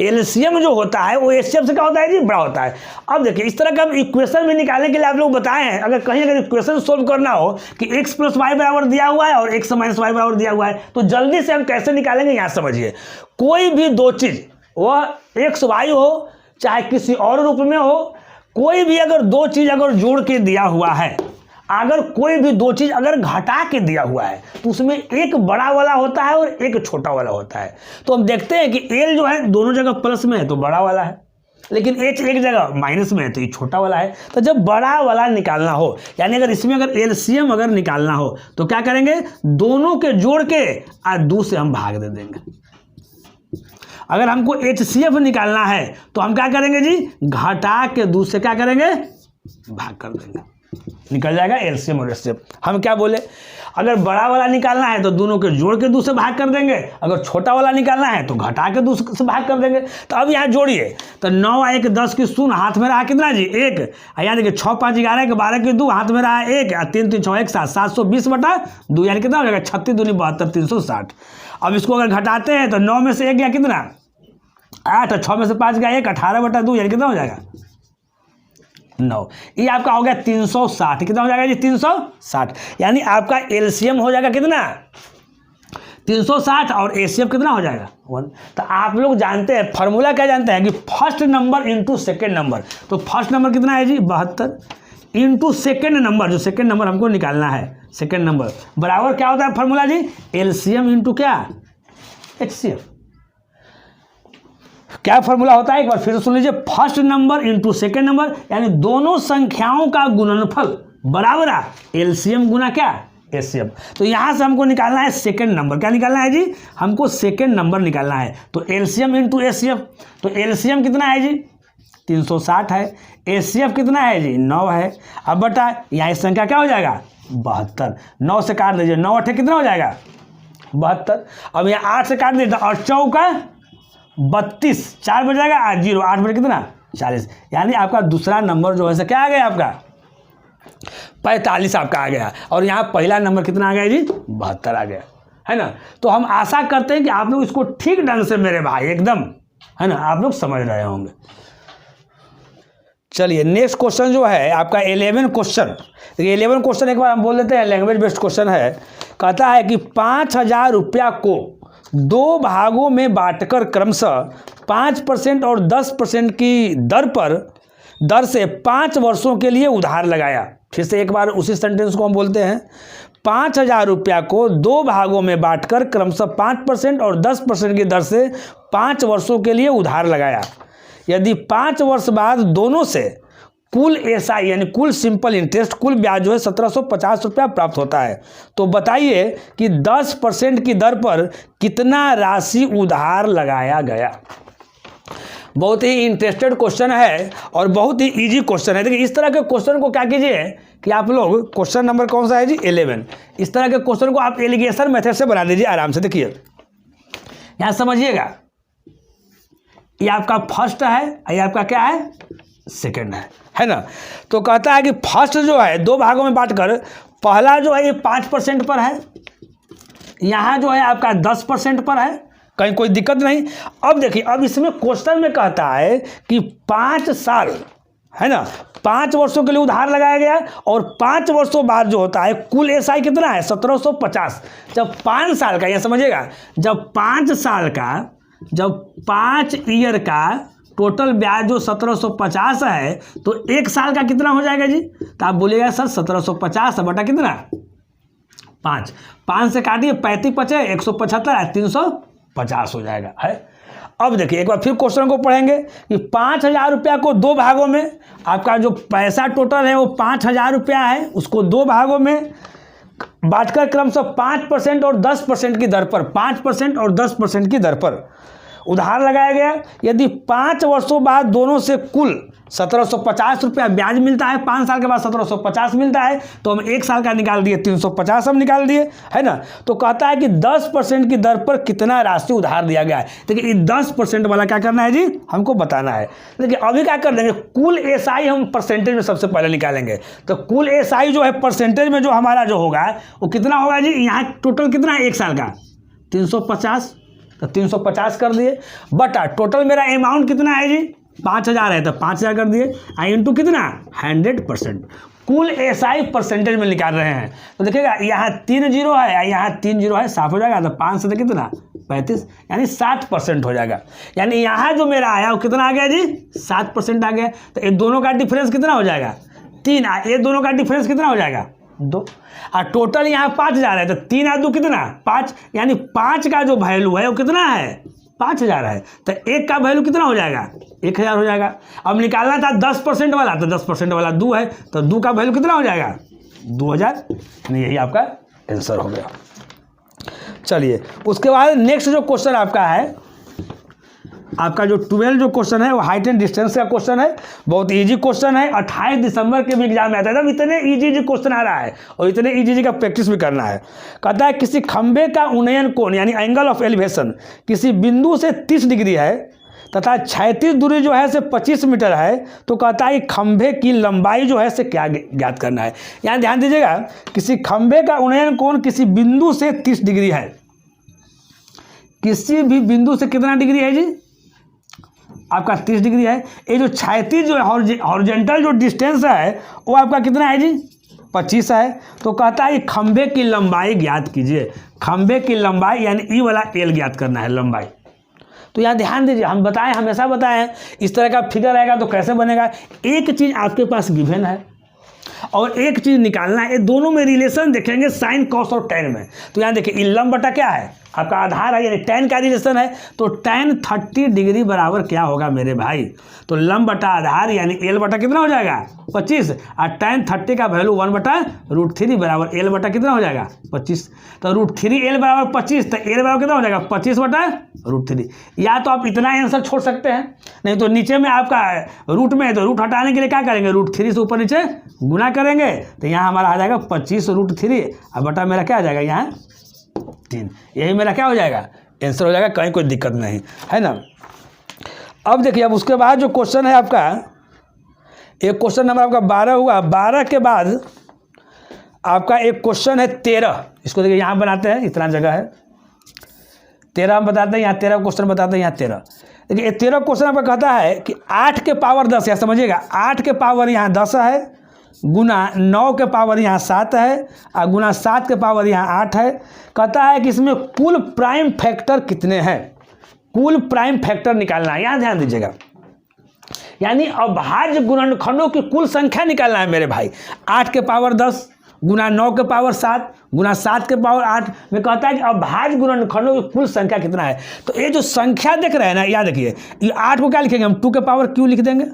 एलसीएम जो होता है वो एचसीएफ से क्या होता है जी बड़ा होता है। अब देखिए इस तरह का हम इक्वेशन भी निकालने के लिए आप लोग बताए हैं। अगर कहीं अगर इक्वेशन सोल्व करना हो कि x प्लस वाई बराबर दिया हुआ है और x माइनस वाई बराबर दिया हुआ है तो जल्दी से हम कैसे निकालेंगे यहाँ समझिए। कोई भी दो चीज वह एक्स वाई हो चाहे किसी और रूप में हो, कोई भी अगर दो चीज अगर जोड़ के दिया हुआ है, अगर कोई भी दो चीज अगर घटा के दिया हुआ है तो उसमें एक बड़ा वाला होता है और एक छोटा वाला होता है। तो हम देखते हैं कि एल जो है दोनों जगह प्लस में है तो बड़ा वाला है, लेकिन एच एक जगह माइनस में है तो ये छोटा वाला है। तो जब बड़ा वाला निकालना हो यानी अगर इसमें अगर एलसीएम अगर निकालना हो तो क्या करेंगे, दोनों के जोड़ के और 2 से हम भाग दे देंगे। अगर हमको एचसीएफ निकालना है तो हम क्या करेंगे जी, घटा के 2 से क्या करेंगे भाग कर देंगे, निकल जाएगा एलसीएम और एचसीएफ। हम क्या बोले, अगर बड़ा वाला निकालना है तो दोनों के जोड़ के 2 से भाग कर देंगे, अगर छोटा वाला निकालना है तो घटा के 2 से भाग कर देंगे। तो अब यहाँ जोड़िए तो 9 1 10 की शून्य, हाथ में रहा कितना जी 1, यहाँ देखिए 6 5 11 के 12 की 2, हाथ में रहा 1, 3 3 6 1 7, 720/2 यानी कितना हो जाएगा 36 दूनी 72 360। अब इसको अगर घटाते हैं तो 9 में से 1 गया कितना 8, 6 में से 5 गया 1, 18/2 यानी कितना हो जाएगा 9। ये आपका हो गया 360। कितना हो जाएगा जी 360। यानी आपका एलसीएम हो जाएगा कितना 360 और एचसीएफ कितना हो जाएगा 1। तो आप लोग जानते हैं फॉर्मूला क्या जानते हैं कि first number into second number. तो फर्स्ट नंबर कितना है जी 72 इंटू सेकेंड नंबर, जो सेकेंड नंबर हमको निकालना है सेकेंड नंबर बराबर क्या होता है फॉर्मूला जी, एलसीएम इंटू क्या एचसीएफ। क्या फॉर्मूला होता है एक बार फिर सुन लीजिए, first number into second number यानी दोनों संख्याओं का गुणनफल बराबर एलसीएम गुना क्या एचसीएफ। तो यहां से हमको निकालना है सेकेंड नंबर। क्या निकालना है जी, हमको सेकेंड नंबर निकालना है। तो एलसीएम इंटू एचसीएफ, तो एलसीएम कितना है जी 360 है, एचसीएफ कितना है जी 9 है। अब बटा यहाँ संख्या क्या हो जाएगा 72, 9 से काट दीजिए 9 8 कितना हो जाएगा 72। अब यहाँ 8 से काट दीजिए 8 चौका 32, 4 बज जाएगा 8 0, 8 बजे कितना 40, यानी आपका दूसरा नंबर जो है क्या आ गया आपका 45 आपका आ गया। और यहाँ पहला नंबर कितना आ गया जी 72 आ गया, है ना। तो हम आशा करते हैं कि आप लोग इसको ठीक ढंग से मेरे भाई एकदम, है ना, आप लोग समझ रहे होंगे। चलिए नेक्स्ट क्वेश्चन जो है आपका 11 क्वेश्चन। देखिए 11 क्वेश्चन एक बार हम बोल देते हैं, लैंग्वेज बेस्ड क्वेश्चन है। कहता है कि 5000 रुपया को 2 भागों में बांटकर क्रमशः 5% और 10% की दर से 5 वर्षों के लिए उधार लगाया। फिर से एक बार उसी सेंटेंस को हम बोलते हैं। 5000 रुपया को 2 भागों में बांटकर क्रमशः 5% और 10% की दर से 5 वर्षों के लिए उधार लगाया। यदि 5 वर्ष बाद दोनों से कुल एसआई यानी कुल सिंपल इंटरेस्ट, कुल ब्याज जो है 1750 रुपया प्राप्त होता है, तो बताइए कि 10% की दर पर कितना राशि उधार लगाया गया। बहुत ही इंटरेस्टेड क्वेश्चन है और बहुत ही इजी क्वेश्चन है। देखिए इस तरह के क्वेश्चन को क्या कीजिए कि आप लोग, क्वेश्चन नंबर कौन सा है जी 11, इस तरह के क्वेश्चन को आप एलिगेशन मेथड से बना दीजिए आराम से। देखिए यहाँ समझिएगा, ये आपका फर्स्ट है, ये आपका क्या है सेकंड है ना। तो कहता है कि फर्स्ट जो है 2 भागों में बांटकर, पहला जो है ये 5% पर है, यहाँ जो है आपका 10% पर है, कहीं कोई दिक्कत नहीं। अब देखिए, अब इसमें क्वेश्चन में कहता है कि 5 साल, है ना, 5 वर्षों के लिए उधार लगाया गया और 5 वर्षों बाद जो होता है कुल एसआई कितना है 1750। जब 5 साल का, यह समझिएगा, जब 5 साल का, जब 5 ईयर का टोटल ब्याज जो 1750 है, तो 1 साल का कितना हो जाएगा जी। तो आप बोलिएगा सर 1750 बटा कितना 5 से काटिए 35 बचे 175 350 हो जाएगा, है। अब देखिए एक बार फिर क्वेश्चन को पढ़ेंगे कि 5000 रुपया को 2 भागों में, आपका जो पैसा टोटल है वो 5000 रुपया है, उसको 2 भागों में बांटकर क्रमशः 5% और 10% की दर पर, 5% और 10% की दर पर उधार लगाया गया। यदि 5 वर्षों बाद दोनों से कुल 1750 रुपया ब्याज मिलता है, 5 साल के बाद 1750 मिलता है, तो हम 1 साल का निकाल दिए 350 हम निकाल दिए, है ना। तो कहता है कि 10% की दर पर कितना राशि उधार दिया गया है। देखिए 10% वाला क्या करना है जी, हमको बताना है। देखिए अभी क्या कर देंगे, कुल एसआई हम परसेंटेज में सबसे पहले निकालेंगे। तो कुल एसआई जो है परसेंटेज में जो हमारा जो होगा वो कितना होगा जी, यहाँ टोटल कितना है 1 साल का 350, तो 350 कर दिए, बटा टोटल मेरा अमाउंट कितना है जी 5000 है, तो 5000 कर दिए, इंटू कितना 100%। कुल एसआई परसेंटेज में निकाल रहे हैं। तो देखिएगा यहाँ 3 जीरो है, यहाँ 3 जीरो है, साफ हो जाएगा। तो 5 से कितना 35, यानी 7% हो जाएगा। यानी यहाँ जो मेरा आया वो कितना आ गया जी 7% आ गया। तो ये दोनों का डिफरेंस कितना हो जाएगा 3, ये दोनों का डिफरेंस कितना हो जाएगा 2, और टोटल यहाँ 5000 है, तो 3 और 2 कितना 5, यानी 5 का जो वैल्यू है वो कितना है 5000 है। तो 1 का वैल्यू कितना हो जाएगा 1000 हो जाएगा। अब निकालना था 10% वाला, तो 10% वाला 2 है, तो 2 का वैल्यू कितना हो जाएगा 2000, यानी यही आपका आंसर हो गया। चलिए उसके बाद नेक्स्ट जो क्वेश्चन आपका है, आपका जो 12 जो क्वेश्चन है वो हाइट एंड डिस्टेंस का क्वेश्चन है। बहुत इजी क्वेश्चन है, 28 दिसंबर के भी एग्जाम में आता है। तब इतने इजी क्वेश्चन आ रहा है और इतने इजी का प्रैक्टिस भी करना है। कहता है किसी खंबे का उन्नयन कोण यानी एंगल ऑफ एलिवेशन किसी बिंदु से 30 डिग्री है तथा क्षैतिज दूरी जो है से 25 मीटर है, तो कहता है खंभे की लंबाई जो है से क्या ज्ञात करना है। यहाँ ध्यान दीजिएगा, किसी खंभे का उन्नयन कोण किसी बिंदु से 30 डिग्री है। किसी भी बिंदु से कितना डिग्री है जी आपका 30 डिग्री है। ये जो क्षैतिज जो है हॉरिजॉन्टल जो डिस्टेंस है वो आपका कितना है जी 25 है। तो कहता है खंभे की लंबाई ज्ञात कीजिए। खंभे की लंबाई यानी ई वाला एल ज्ञात करना है लंबाई। तो यहाँ ध्यान दीजिए, हम बताएं, हमेशा बताएं इस तरह का फिगर आएगा तो कैसे बनेगा। एक चीज़ आपके पास गिवन है और एक चीज़ निकालना है, ये दोनों में रिलेशन देखेंगे साइन कॉस और टैन में। तो यहाँ देखिए लंब बटा क्या है आपका आधार है, यानी टैन का रिलेशन है। तो टैन 30 डिग्री बराबर क्या होगा मेरे भाई, तो लंब बटा आधार यानी एल बटा कितना हो जाएगा 25, और टैन 30 का वैल्यू 1/√3 बराबर एल बटा कितना हो जाएगा 25। तो √3 बराबर 25, तो एल बराबर कितना हो जाएगा 25/√3। या तो आप इतना आंसर छोड़ सकते हैं, नहीं तो नीचे में आपका रूट में है तो रूट हटाने के लिए क्या करेंगे √3 से ऊपर नीचे गुना करेंगे। तो यहाँ हमारा आ जाएगा 25√3 और बटा मेरा क्या आ जाएगा यहाँ 3, यही मेरा क्या हो जाएगा आंसर हो जाएगा, कहीं कोई दिक्कत नहीं है ना। अब देखिए, अब उसके बाद जो क्वेश्चन है आपका, एक क्वेश्चन नंबर आपका 12 हुआ। 12 के बाद आपका एक क्वेश्चन है 13। इसको देखिए यहाँ बनाते हैं, इतना जगह है, 13 हम बताते हैं, यहाँ 13 क्वेश्चन बताते हैं, यहाँ 13। देखिए 13 क्वेश्चन आपका कहता है कि 8 के पावर 10, या समझिएगा 8 के पावर यहाँ 10 है, गुना 9 के पावर यहाँ 7 है, और गुना 7 के पावर यहाँ 8 है। कहता है कि इसमें कुल प्राइम फैक्टर कितने हैं, कुल प्राइम फैक्टर निकालना है। यहाँ ध्यान दीजिएगा, यानी अभाज्य गुणनखंडों की कुल संख्या निकालना है मेरे भाई। 8 के पावर 10 गुना 9 के पावर 7 गुना 7 के पावर 8 में कहता है कि अभाज्य गुणनखंडों की कुल संख्या कितना है। तो ये जो संख्या देख रहे हैं ना, याद रखिए, ये 8 को क्या लिखेंगे हम, 2 के पावर क्यू लिख देंगे,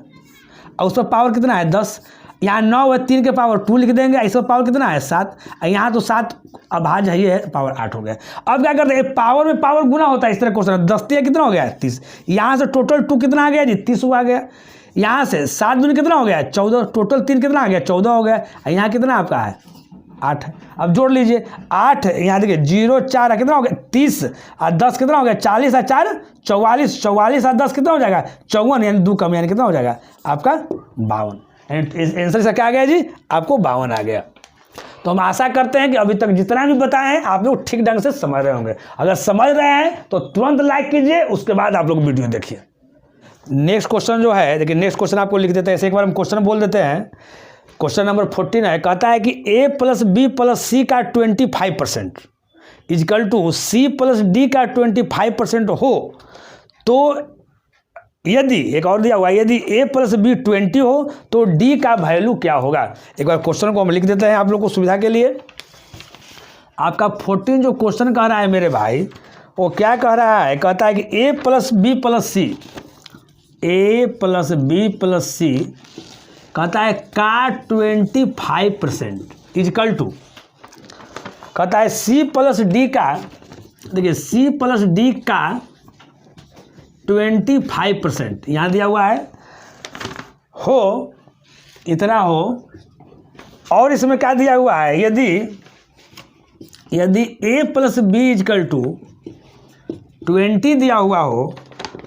और उस पर पावर कितना है 10। यहाँ 9 है, 3 के पावर 2 लिख देंगे, इस पर पावर कितना है 7, यहाँ तो 7 अभाज्य है, ये पावर 8 हो गया। अब क्या करते हैं, पावर में पावर गुना होता है, इस तरह क्वेश्चन 10 कितना हो गया 30। यहाँ से टोटल 2 कितना आ गया जी, 30 आ गया। यहाँ से 7 दूनी कितना हो गया 14, टोटल 3 कितना आ गया 14 हो गया। यहाँ कितना आपका है 8 है। अब जोड़ लीजिए 8, यहाँ देखिए 0 4 कितना हो गया 30, और 10 कितना हो गया 40, और 4 44, 44 और 10 कितना हो जाएगा 54, यानी 2 कम, यानी कितना हो जाएगा आपका 52। आंसर से क्या आ गया जी, आपको 52 आ गया। तो हम आशा करते हैं कि अभी तक जितना भी बताए हैं आप लोग ठीक ढंग से समझ रहे होंगे। अगर समझ रहे हैं तो तुरंत लाइक कीजिए, उसके बाद आप लोग वीडियो देखिए। नेक्स्ट क्वेश्चन जो है, देखिए नेक्स्ट क्वेश्चन आपको लिख देते हैं, ऐसे एक बार हम क्वेश्चन बोल देते हैं। क्वेश्चन नंबर 14 है, कहता है कि a + b + c का 25% इजकल टू c + d का 25% हो तो यदि, एक और दिया हुआ है, यदि a + b 20 हो तो d का वैल्यू क्या होगा। एक बार क्वेश्चन को हम लिख देते हैं आप लोग को सुविधा के लिए। आपका 14 जो क्वेश्चन कह रहा है मेरे भाई, वो क्या कह रहा है, कहता है कि a + b + c, a + b + c कहता है का 25% इजकल टू, कहता है c + d का, देखिए c + d का 25%, यहाँ दिया हुआ है हो, इतना हो। और इसमें क्या दिया हुआ है, यदि a + b इजकल टू 20 दिया हुआ हो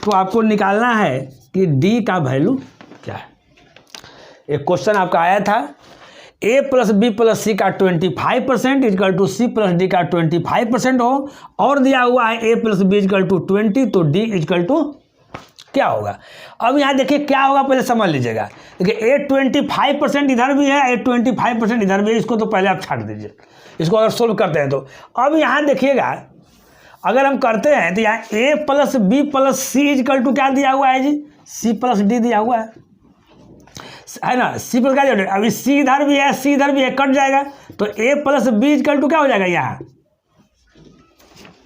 तो आपको निकालना है कि d का वैल्यू क्या है। एक क्वेश्चन आपका आया था, a + b + c का 25% इजकल टू c + d का 25% हो, और दिया हुआ है a + b इजकल टू 20, तो d इजकल टू क्या होगा। अब यहाँ देखिए क्या होगा, पहले समझ लीजिएगा। देखिए a 25% इधर भी है, a 25% इधर भी है, इसको तो पहले आप छाट दीजिए, इसको अगर सोल्व करते हैं तो। अब यहाँ देखिएगा, अगर हम करते हैं तो यहाँ a + b + c is equal to क्या दिया हुआ है जी, c + d दिया हुआ है ना, c + क्या दिया, अभी c इधर भी है, c इधर भी है, कट जाएगा, तो a + b इजकल टू क्या हो जाएगा, यहाँ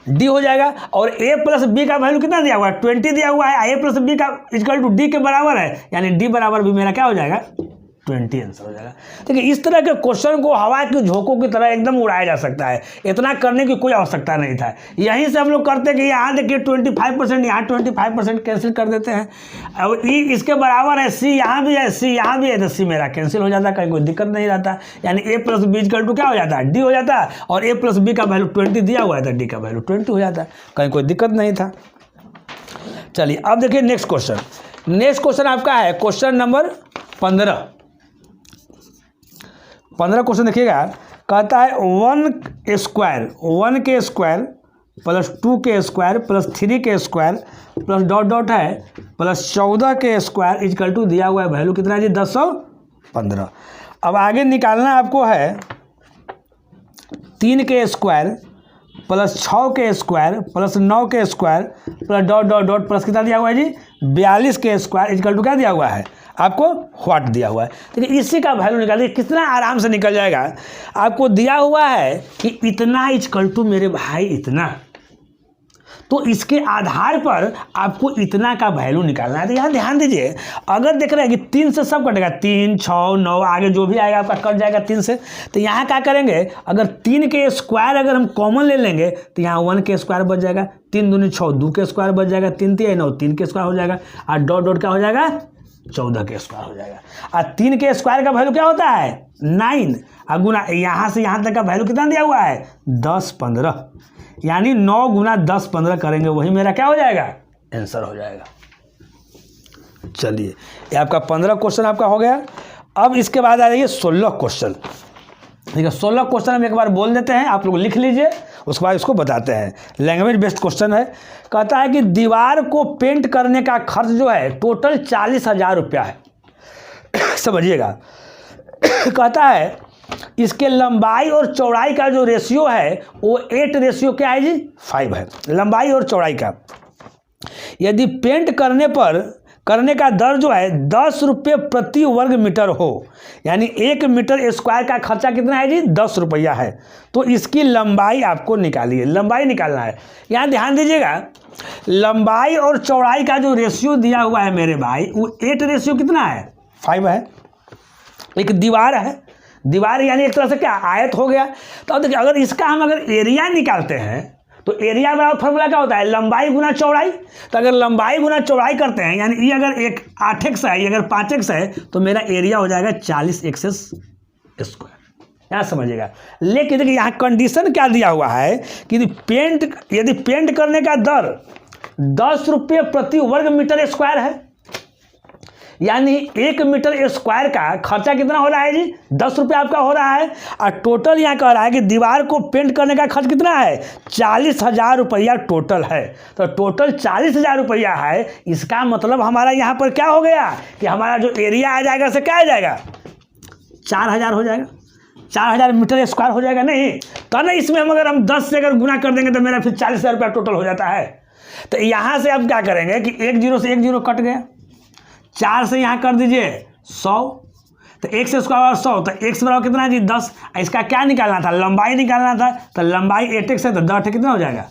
d हो जाएगा। और a + b का वैल्यू कितना दिया हुआ है 20 दिया हुआ है, a + b का इजकल टू d के बराबर है, यानी d बराबर भी मेरा क्या हो जाएगा 20 आंसर हो जाएगा। देखिए इस तरह के क्वेश्चन को हवा की झोंकों की तरह एकदम उड़ाया जा सकता है, इतना करने की कोई आवश्यकता नहीं था। यहीं से हम लोग करते कि यहाँ देखिए 25%, यहाँ 25% कैंसिल कर देते हैं, अब इसके बराबर है c, यहाँ भी है, c यहाँ भी है, तो c मेरा कैंसिल हो जाता है, कहीं कोई दिक्कत नहीं रहता। यानी a + b इजकल टू क्या हो जाता है d हो जाता है, और a + b का वैल्यू 20 दिया हुआ है तो d का वैल्यू 20 हो जाता है, कहीं कोई दिक्कत नहीं था। चलिए अब देखिए नेक्स्ट क्वेश्चन। नेक्स्ट क्वेश्चन आपका है क्वेश्चन नंबर 15 क्वेश्चन देखिएगा, कहता है 1 square + 2k² + 3k² plus dot dot है प्लस 14k² इजकल टू दिया हुआ है वैल्यू कितना है जी 1015। अब आगे निकालना आपको है 3k² plus 6k² plus 9k² plus dot dot dot plus कितना दिया हुआ है जी 42k² इजकल टू क्या दिया हुआ है आपको व्हाट दिया हुआ है। देखिए इसी का वैल्यू निकालिए कितना आराम से निकल जाएगा। आपको दिया हुआ है कि इतना इजकल टू मेरे भाई इतना, तो इसके आधार पर आपको इतना का वैल्यू निकालना है। तो यहाँ ध्यान दीजिए, अगर देख रहे हैं कि 3 से सब कटेगा 3 6 9 आगे जो भी आएगा आपका कट जाएगा 3 से, तो यहाँ क्या करेंगे अगर 3k² अगर हम कॉमन ले लेंगे तो यहाँ 1k² बच जाएगा, 3 दूनी 6 2k² बच जाएगा, 3 3 9 3k² हो जाएगा और डॉट डॉट क्या हो जाएगा 14 के स्क्वायर हो जाएगा। और 3 के स्क्वायर का वैल्यू क्या होता है 9, और गुना यहाँ से यहाँ तक का वैल्यू कितना दिया हुआ है 10 15, यानी 9 गुना 10 15 करेंगे, वही मेरा क्या हो जाएगा आंसर हो जाएगा। चलिए ये आपका 15 क्वेश्चन आपका हो गया। अब इसके बाद आ जाइए 16 क्वेश्चन। ठीक है, 16 क्वेश्चन हम एक बार बोल देते हैं, आप लोग लिख लीजिए, उसके बाद इसको बताते हैं। लैंग्वेज बेस्ड क्वेश्चन है। कहता है कि दीवार को पेंट करने का खर्च जो है टोटल 40,000 रुपया है। समझिएगा, कहता है इसके लंबाई और चौड़ाई का जो रेशियो है वो 8 रेशियो क्या है जी 5 है, लंबाई और चौड़ाई का। यदि पेंट करने का दर जो है 10 रुपये प्रति वर्ग मीटर हो, यानी 1 मीटर स्क्वायर का खर्चा कितना है जी 10 रुपया है, तो इसकी लंबाई आपको निकालिए, लंबाई निकालना है। यहाँ ध्यान दीजिएगा, लंबाई और चौड़ाई का जो रेशियो दिया हुआ है मेरे भाई वो 8 रेशियो कितना है 5 है। एक दीवार है, दीवार यानी एक तरह से क्या आयत हो गया। तो अब देखिए अगर इसका हम अगर एरिया निकालते हैं तो एरिया बराबर फॉर्मूला क्या होता है लंबाई गुना चौड़ाई। तो अगर लंबाई गुना चौड़ाई करते हैं यानी ये अगर 8x है, ये अगर 5x है, तो मेरा एरिया हो जाएगा 40x स्क्वायर। यहाँ समझिएगा। लेकिन देखिए यहाँ कंडीशन क्या दिया हुआ है कि यदि पेंट करने का दर 10 रुपये प्रति वर्ग मीटर स्क्वायर है, यानी 1 मीटर स्क्वायर का खर्चा कितना हो रहा है जी 10 रुपये आपका हो रहा है। और टोटल यहाँ कह रहा है कि दीवार को पेंट करने का खर्च कितना है 40,000 रुपया टोटल है। तो टोटल 40,000 रुपया है, इसका मतलब हमारा यहाँ पर क्या हो गया कि हमारा जो एरिया आ जाएगा से क्या आ जाएगा 4,000 हो जाएगा, 4,000 मीटर स्क्वायर हो जाएगा। नहीं तो ना इसमें हम अगर 10 से अगर गुना कर देंगे तो मेरा फिर 40,000 रुपया टोटल हो जाता है। तो यहाँ से अब क्या करेंगे कि 1 0 से 1 0 कट गया, 4 से यहाँ कर दीजिए 100, तो x स्क्वायर 100, तो x बराबर कितना है जी 10। इसका क्या निकालना था लंबाई निकालना था, तो लंबाई 8x है तो 10 कितना हो जाएगा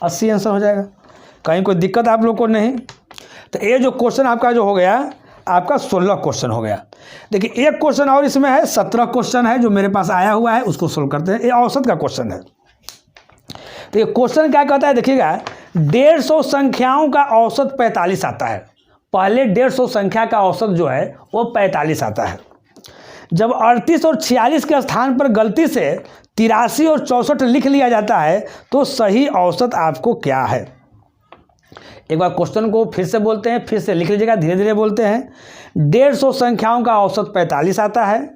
80 आंसर हो जाएगा। कहीं कोई दिक्कत आप लोग को नहीं। तो ये जो क्वेश्चन आपका जो हो गया आपका 16 क्वेश्चन हो गया। देखिए एक क्वेश्चन और इसमें है, 17 क्वेश्चन है जो मेरे पास आया हुआ है, उसको सोल्व करते हैं। ये औसत का क्वेश्चन है। तो ये क्वेश्चन क्या कहता है देखिएगा, 150 संख्याओं का औसत 45 आता है। पहले 150 संख्या का औसत जो है वो 45 आता है। जब 38 और 46 के स्थान पर गलती से 83 और 64 लिख लिया जाता है तो सही औसत आपको क्या है। एक बार क्वेश्चन को फिर से बोलते हैं, फिर से लिख लीजिएगा, धीरे धीरे बोलते हैं। 150 संख्याओं का औसत 45 आता है।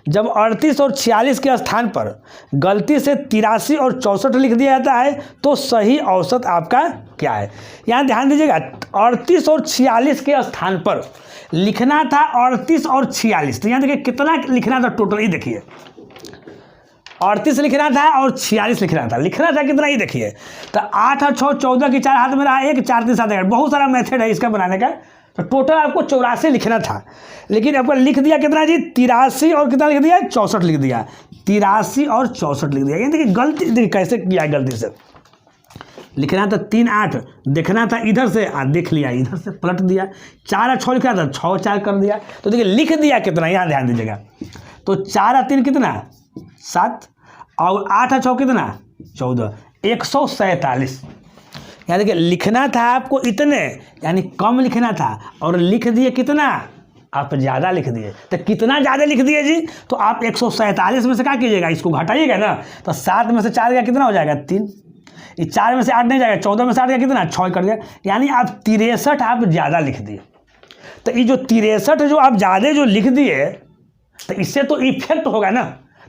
जब 38 और 46 के स्थान पर गलती से 83 और 64 लिख दिया जाता है तो सही औसत आपका क्या है। यहाँ ध्यान दीजिएगा, 38 और 46 के स्थान पर लिखना था 38 और 46, तो यहाँ देखिए कितना लिखना था टोटल, ही देखिए 38 लिखना था और 46 लिखना था कितना, ही देखिए। तो 8 और 6 14 की 4 हाथ में रहा 1, 4 3 7 8, बहुत सारा मेथड है इसका बनाने का। तो टोटल आपको 84 लिखना था, लेकिन आपको लिख दिया कितना जी 83 और कितना लिख दिया 64 लिख दिया, 83 और 64 लिख दिया। देखिए गलती, देखिए कैसे किया गलती से। लिखना था 3 8, देखना था इधर से देख लिया, इधर से पलट दिया। 4 और 6 लिखा था 6 4 कर दिया। तो देखिए लिख दिया कितना, यहाँ ध्यान दीजिएगा। तो 4 और 3 कितना 7 और 8 और 6 कितना 14, 147। यानी देखिए लिखना था आपको इतने, यानी कम लिखना था, और लिख दिए कितना आप ज़्यादा लिख दिए। तो कितना ज़्यादा लिख दिए जी, तो आप 147 में से क्या कीजिएगा, इसको घटाइएगा ना। तो 7 में से 4 गया कितना हो जाएगा 3, ये 4 में से 8 नहीं जाएगा, 14 में से 8 गया कितना 6 कर दिया, यानी आप 63 आप ज़्यादा लिख दिए। तो ये जो 63 जो आप ज़्यादा जो लिख दिए, तो इससे तो इफेक्ट होगा ना।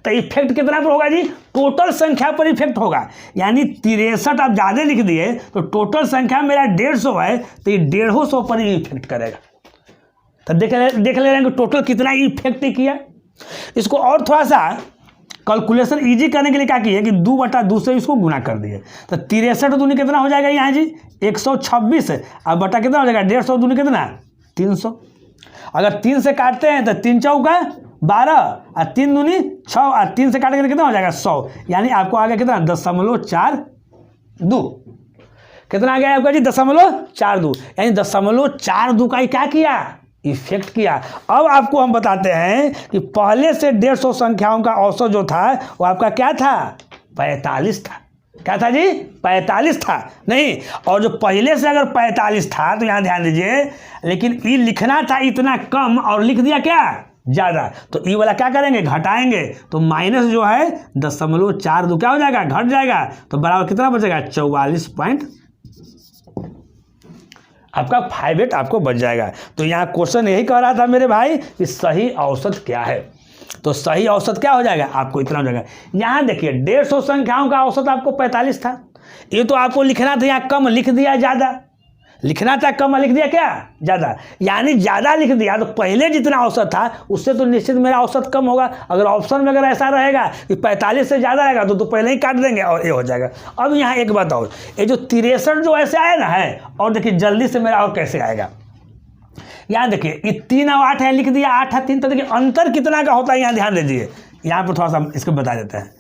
तो इफेक्ट कितना पर होगा जी, टोटल संख्या पर इफेक्ट होगा। यानी 63 आप ज़्यादा लिख दिए तो टोटल संख्या मेरा 150 है, तो ये 150 पर ही इफेक्ट करेगा। तो देख ले रहे हैं कि टोटल कितना इफेक्ट किया। इसको और थोड़ा सा कैलकुलेशन इजी करने के लिए क्या किया कि 2/2 से इसको गुना कर दिए। तो 63 दूनी कितना हो जाएगा यहाँ जी 126, अब बटा कितना हो जाएगा 150 दूनी कितना 300। अगर 3 से काटते हैं तो 3 चौका 12 और 3 दूनी 6 और 3 से काटेंगे कितना हो जाएगा 100, यानी आपको आ गया कितना 0.42। कितना आ गया आपका जी 0.42, यानी 0.42 का ही क्या किया इफेक्ट किया। अब आपको हम बताते हैं कि पहले से 150 संख्याओं का औसत जो था वो आपका क्या था 45 था। क्या था जी? 45 था नहीं। और जो पहले से अगर 45 था तो यहाँ ध्यान दीजिए, लेकिन ई लिखना था इतना कम और लिख दिया क्या? ज़्यादा। तो ई वाला क्या करेंगे? घटाएंगे। तो माइनस जो है 0.42 क्या हो जाएगा? घट जाएगा। तो बराबर कितना बचेगा? 44 पॉइंट, आपका 58 आपको बच जाएगा। तो यहाँ क्वेश्चन यही कह रहा था मेरे भाई कि सही औसत क्या है। तो सही औसत क्या हो जाएगा? आपको इतना हो जाएगा। यहाँ देखिए 150 संख्याओं का औसत आपको 45 था। ये तो आपको लिखना था, यहाँ कम लिख दिया ज़्यादा, लिखना था कम लिख दिया क्या? ज़्यादा। यानी ज़्यादा लिख दिया तो पहले जितना औसत था उससे तो निश्चित मेरा औसत कम होगा। अगर ऑप्शन में अगर ऐसा रहेगा कि 45 से ज़्यादा रहेगा तो पहले ही काट देंगे और ये हो जाएगा। अब यहाँ एक बात और, ये जो 63 जो ऐसे आया ना है, और देखिए जल्दी से मेरा और कैसे आएगा। यहाँ देखिए ये 3 और 8 है, लिख दिया 8 है 3, तो देखिए अंतर कितना का होता है यहाँ ध्यान दीजिए। यहाँ पर थोड़ा सा इसको बता देते हैं।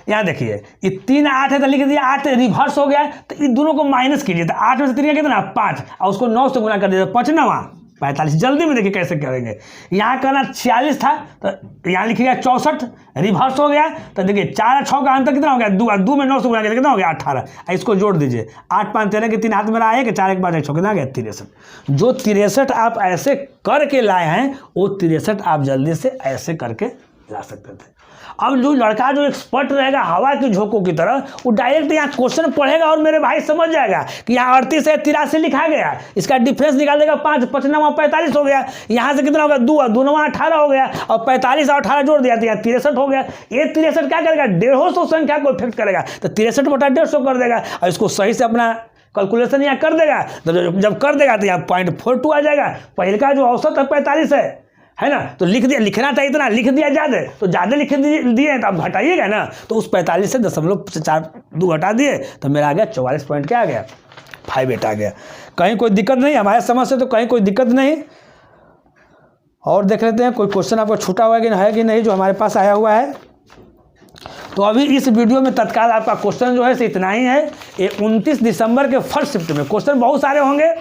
यहाँ देखिए ये 3 8 है तो लिख दिया 8 रिवर्स हो गया, तो इन दोनों को माइनस कीजिए। तो 8 में से 3 कितना? 5, और उसको 9 से गुना कर दीजिए, 5 9 45। जल्दी में देखिए कैसे करेंगे। यहाँ करना 46 था तो यहाँ लिखिएगा 64, रिवर्स हो गया। तो देखिए 4 और 6 का अंतर कितना हो गया? 2 में 9 से गुना किया कितना हो गया? 18। इसको जोड़ दीजिए, 8 5 13 के 3 हाथ में आए कि 4 एक बार 1 कितना आ गया? 63। जो 63 आप ऐसे करके लाए हैं वो 63 आप जल्दी से ऐसे करके ला सकते थे। अब जो लड़का जो एक्सपर्ट रहेगा हवा की झोंकों की तरह, वो डायरेक्ट यहाँ क्वेश्चन पढ़ेगा और मेरे भाई समझ जाएगा कि यहाँ 38 है 83 लिखा गया, इसका डिफरेंस निकाल देगा 5 5 9 45 हो गया। यहाँ से कितना हो गया? 2 2 9 18 हो गया, और 45 और 18 जोड़ दिया तो यहाँ 63 हो गया। ये 63 क्या करेगा? 150 संख्या को इफेक्ट करेगा, तो 63 बटा 150 कर देगा, और इसको सही से अपना कैलकुलेशन यहाँ कर देगा। तो जब कर देगा तो यहाँ 0.42 आ जाएगा। पहले का जो औसत है 45 है ना, तो लिख दिया, लिखना था इतना, लिख दिया ज़्यादा, तो ज़्यादा लिख दिए तो आप घटाइएगा ना, तो उस 45 से 0.42 घटा दिए तो मेरा आ गया 44 पॉइंट क्या आ गया? 58 आ गया। कहीं कोई दिक्कत नहीं हमारे समझ से, तो कहीं कोई दिक्कत नहीं। और देख लेते हैं कोई क्वेश्चन आपको छूटा हुआ है कि नहीं जो हमारे पास आया हुआ है। तो अभी इस वीडियो में तत्काल आपका क्वेश्चन जो है इतना ही है। ये 29 दिसंबर के फर्स्ट शिफ्ट में क्वेश्चन बहुत सारे होंगे,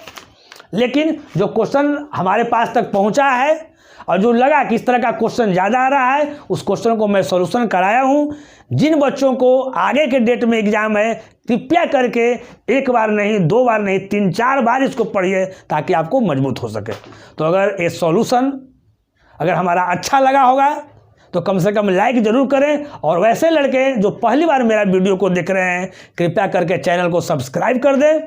लेकिन जो क्वेश्चन हमारे पास तक पहुंचा है और जो लगा कि इस तरह का क्वेश्चन ज़्यादा आ रहा है, उस क्वेश्चन को मैं सॉल्यूशन कराया हूँ। जिन बच्चों को आगे के डेट में एग्जाम है, कृपया करके 1 बार नहीं 2 बार नहीं 3 4 बार इसको पढ़िए ताकि आपको मजबूत हो सके। तो अगर ये सॉल्यूशन अगर हमारा अच्छा लगा होगा तो कम से कम लाइक ज़रूर करें, और वैसे लड़के जो पहली बार मेरा वीडियो को देख रहे हैं कृपया करके चैनल को सब्सक्राइब कर दें,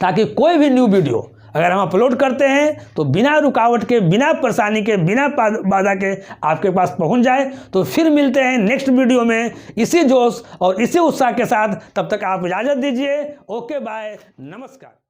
ताकि कोई भी न्यू वीडियो अगर हम अपलोड करते हैं तो बिना रुकावट के, बिना परेशानी के, बिना बाधा के आपके पास पहुंच जाए। तो फिर मिलते हैं नेक्स्ट वीडियो में इसी जोश और इसी उत्साह के साथ। तब तक आप इजाज़त दीजिए। ओके बाय, नमस्कार।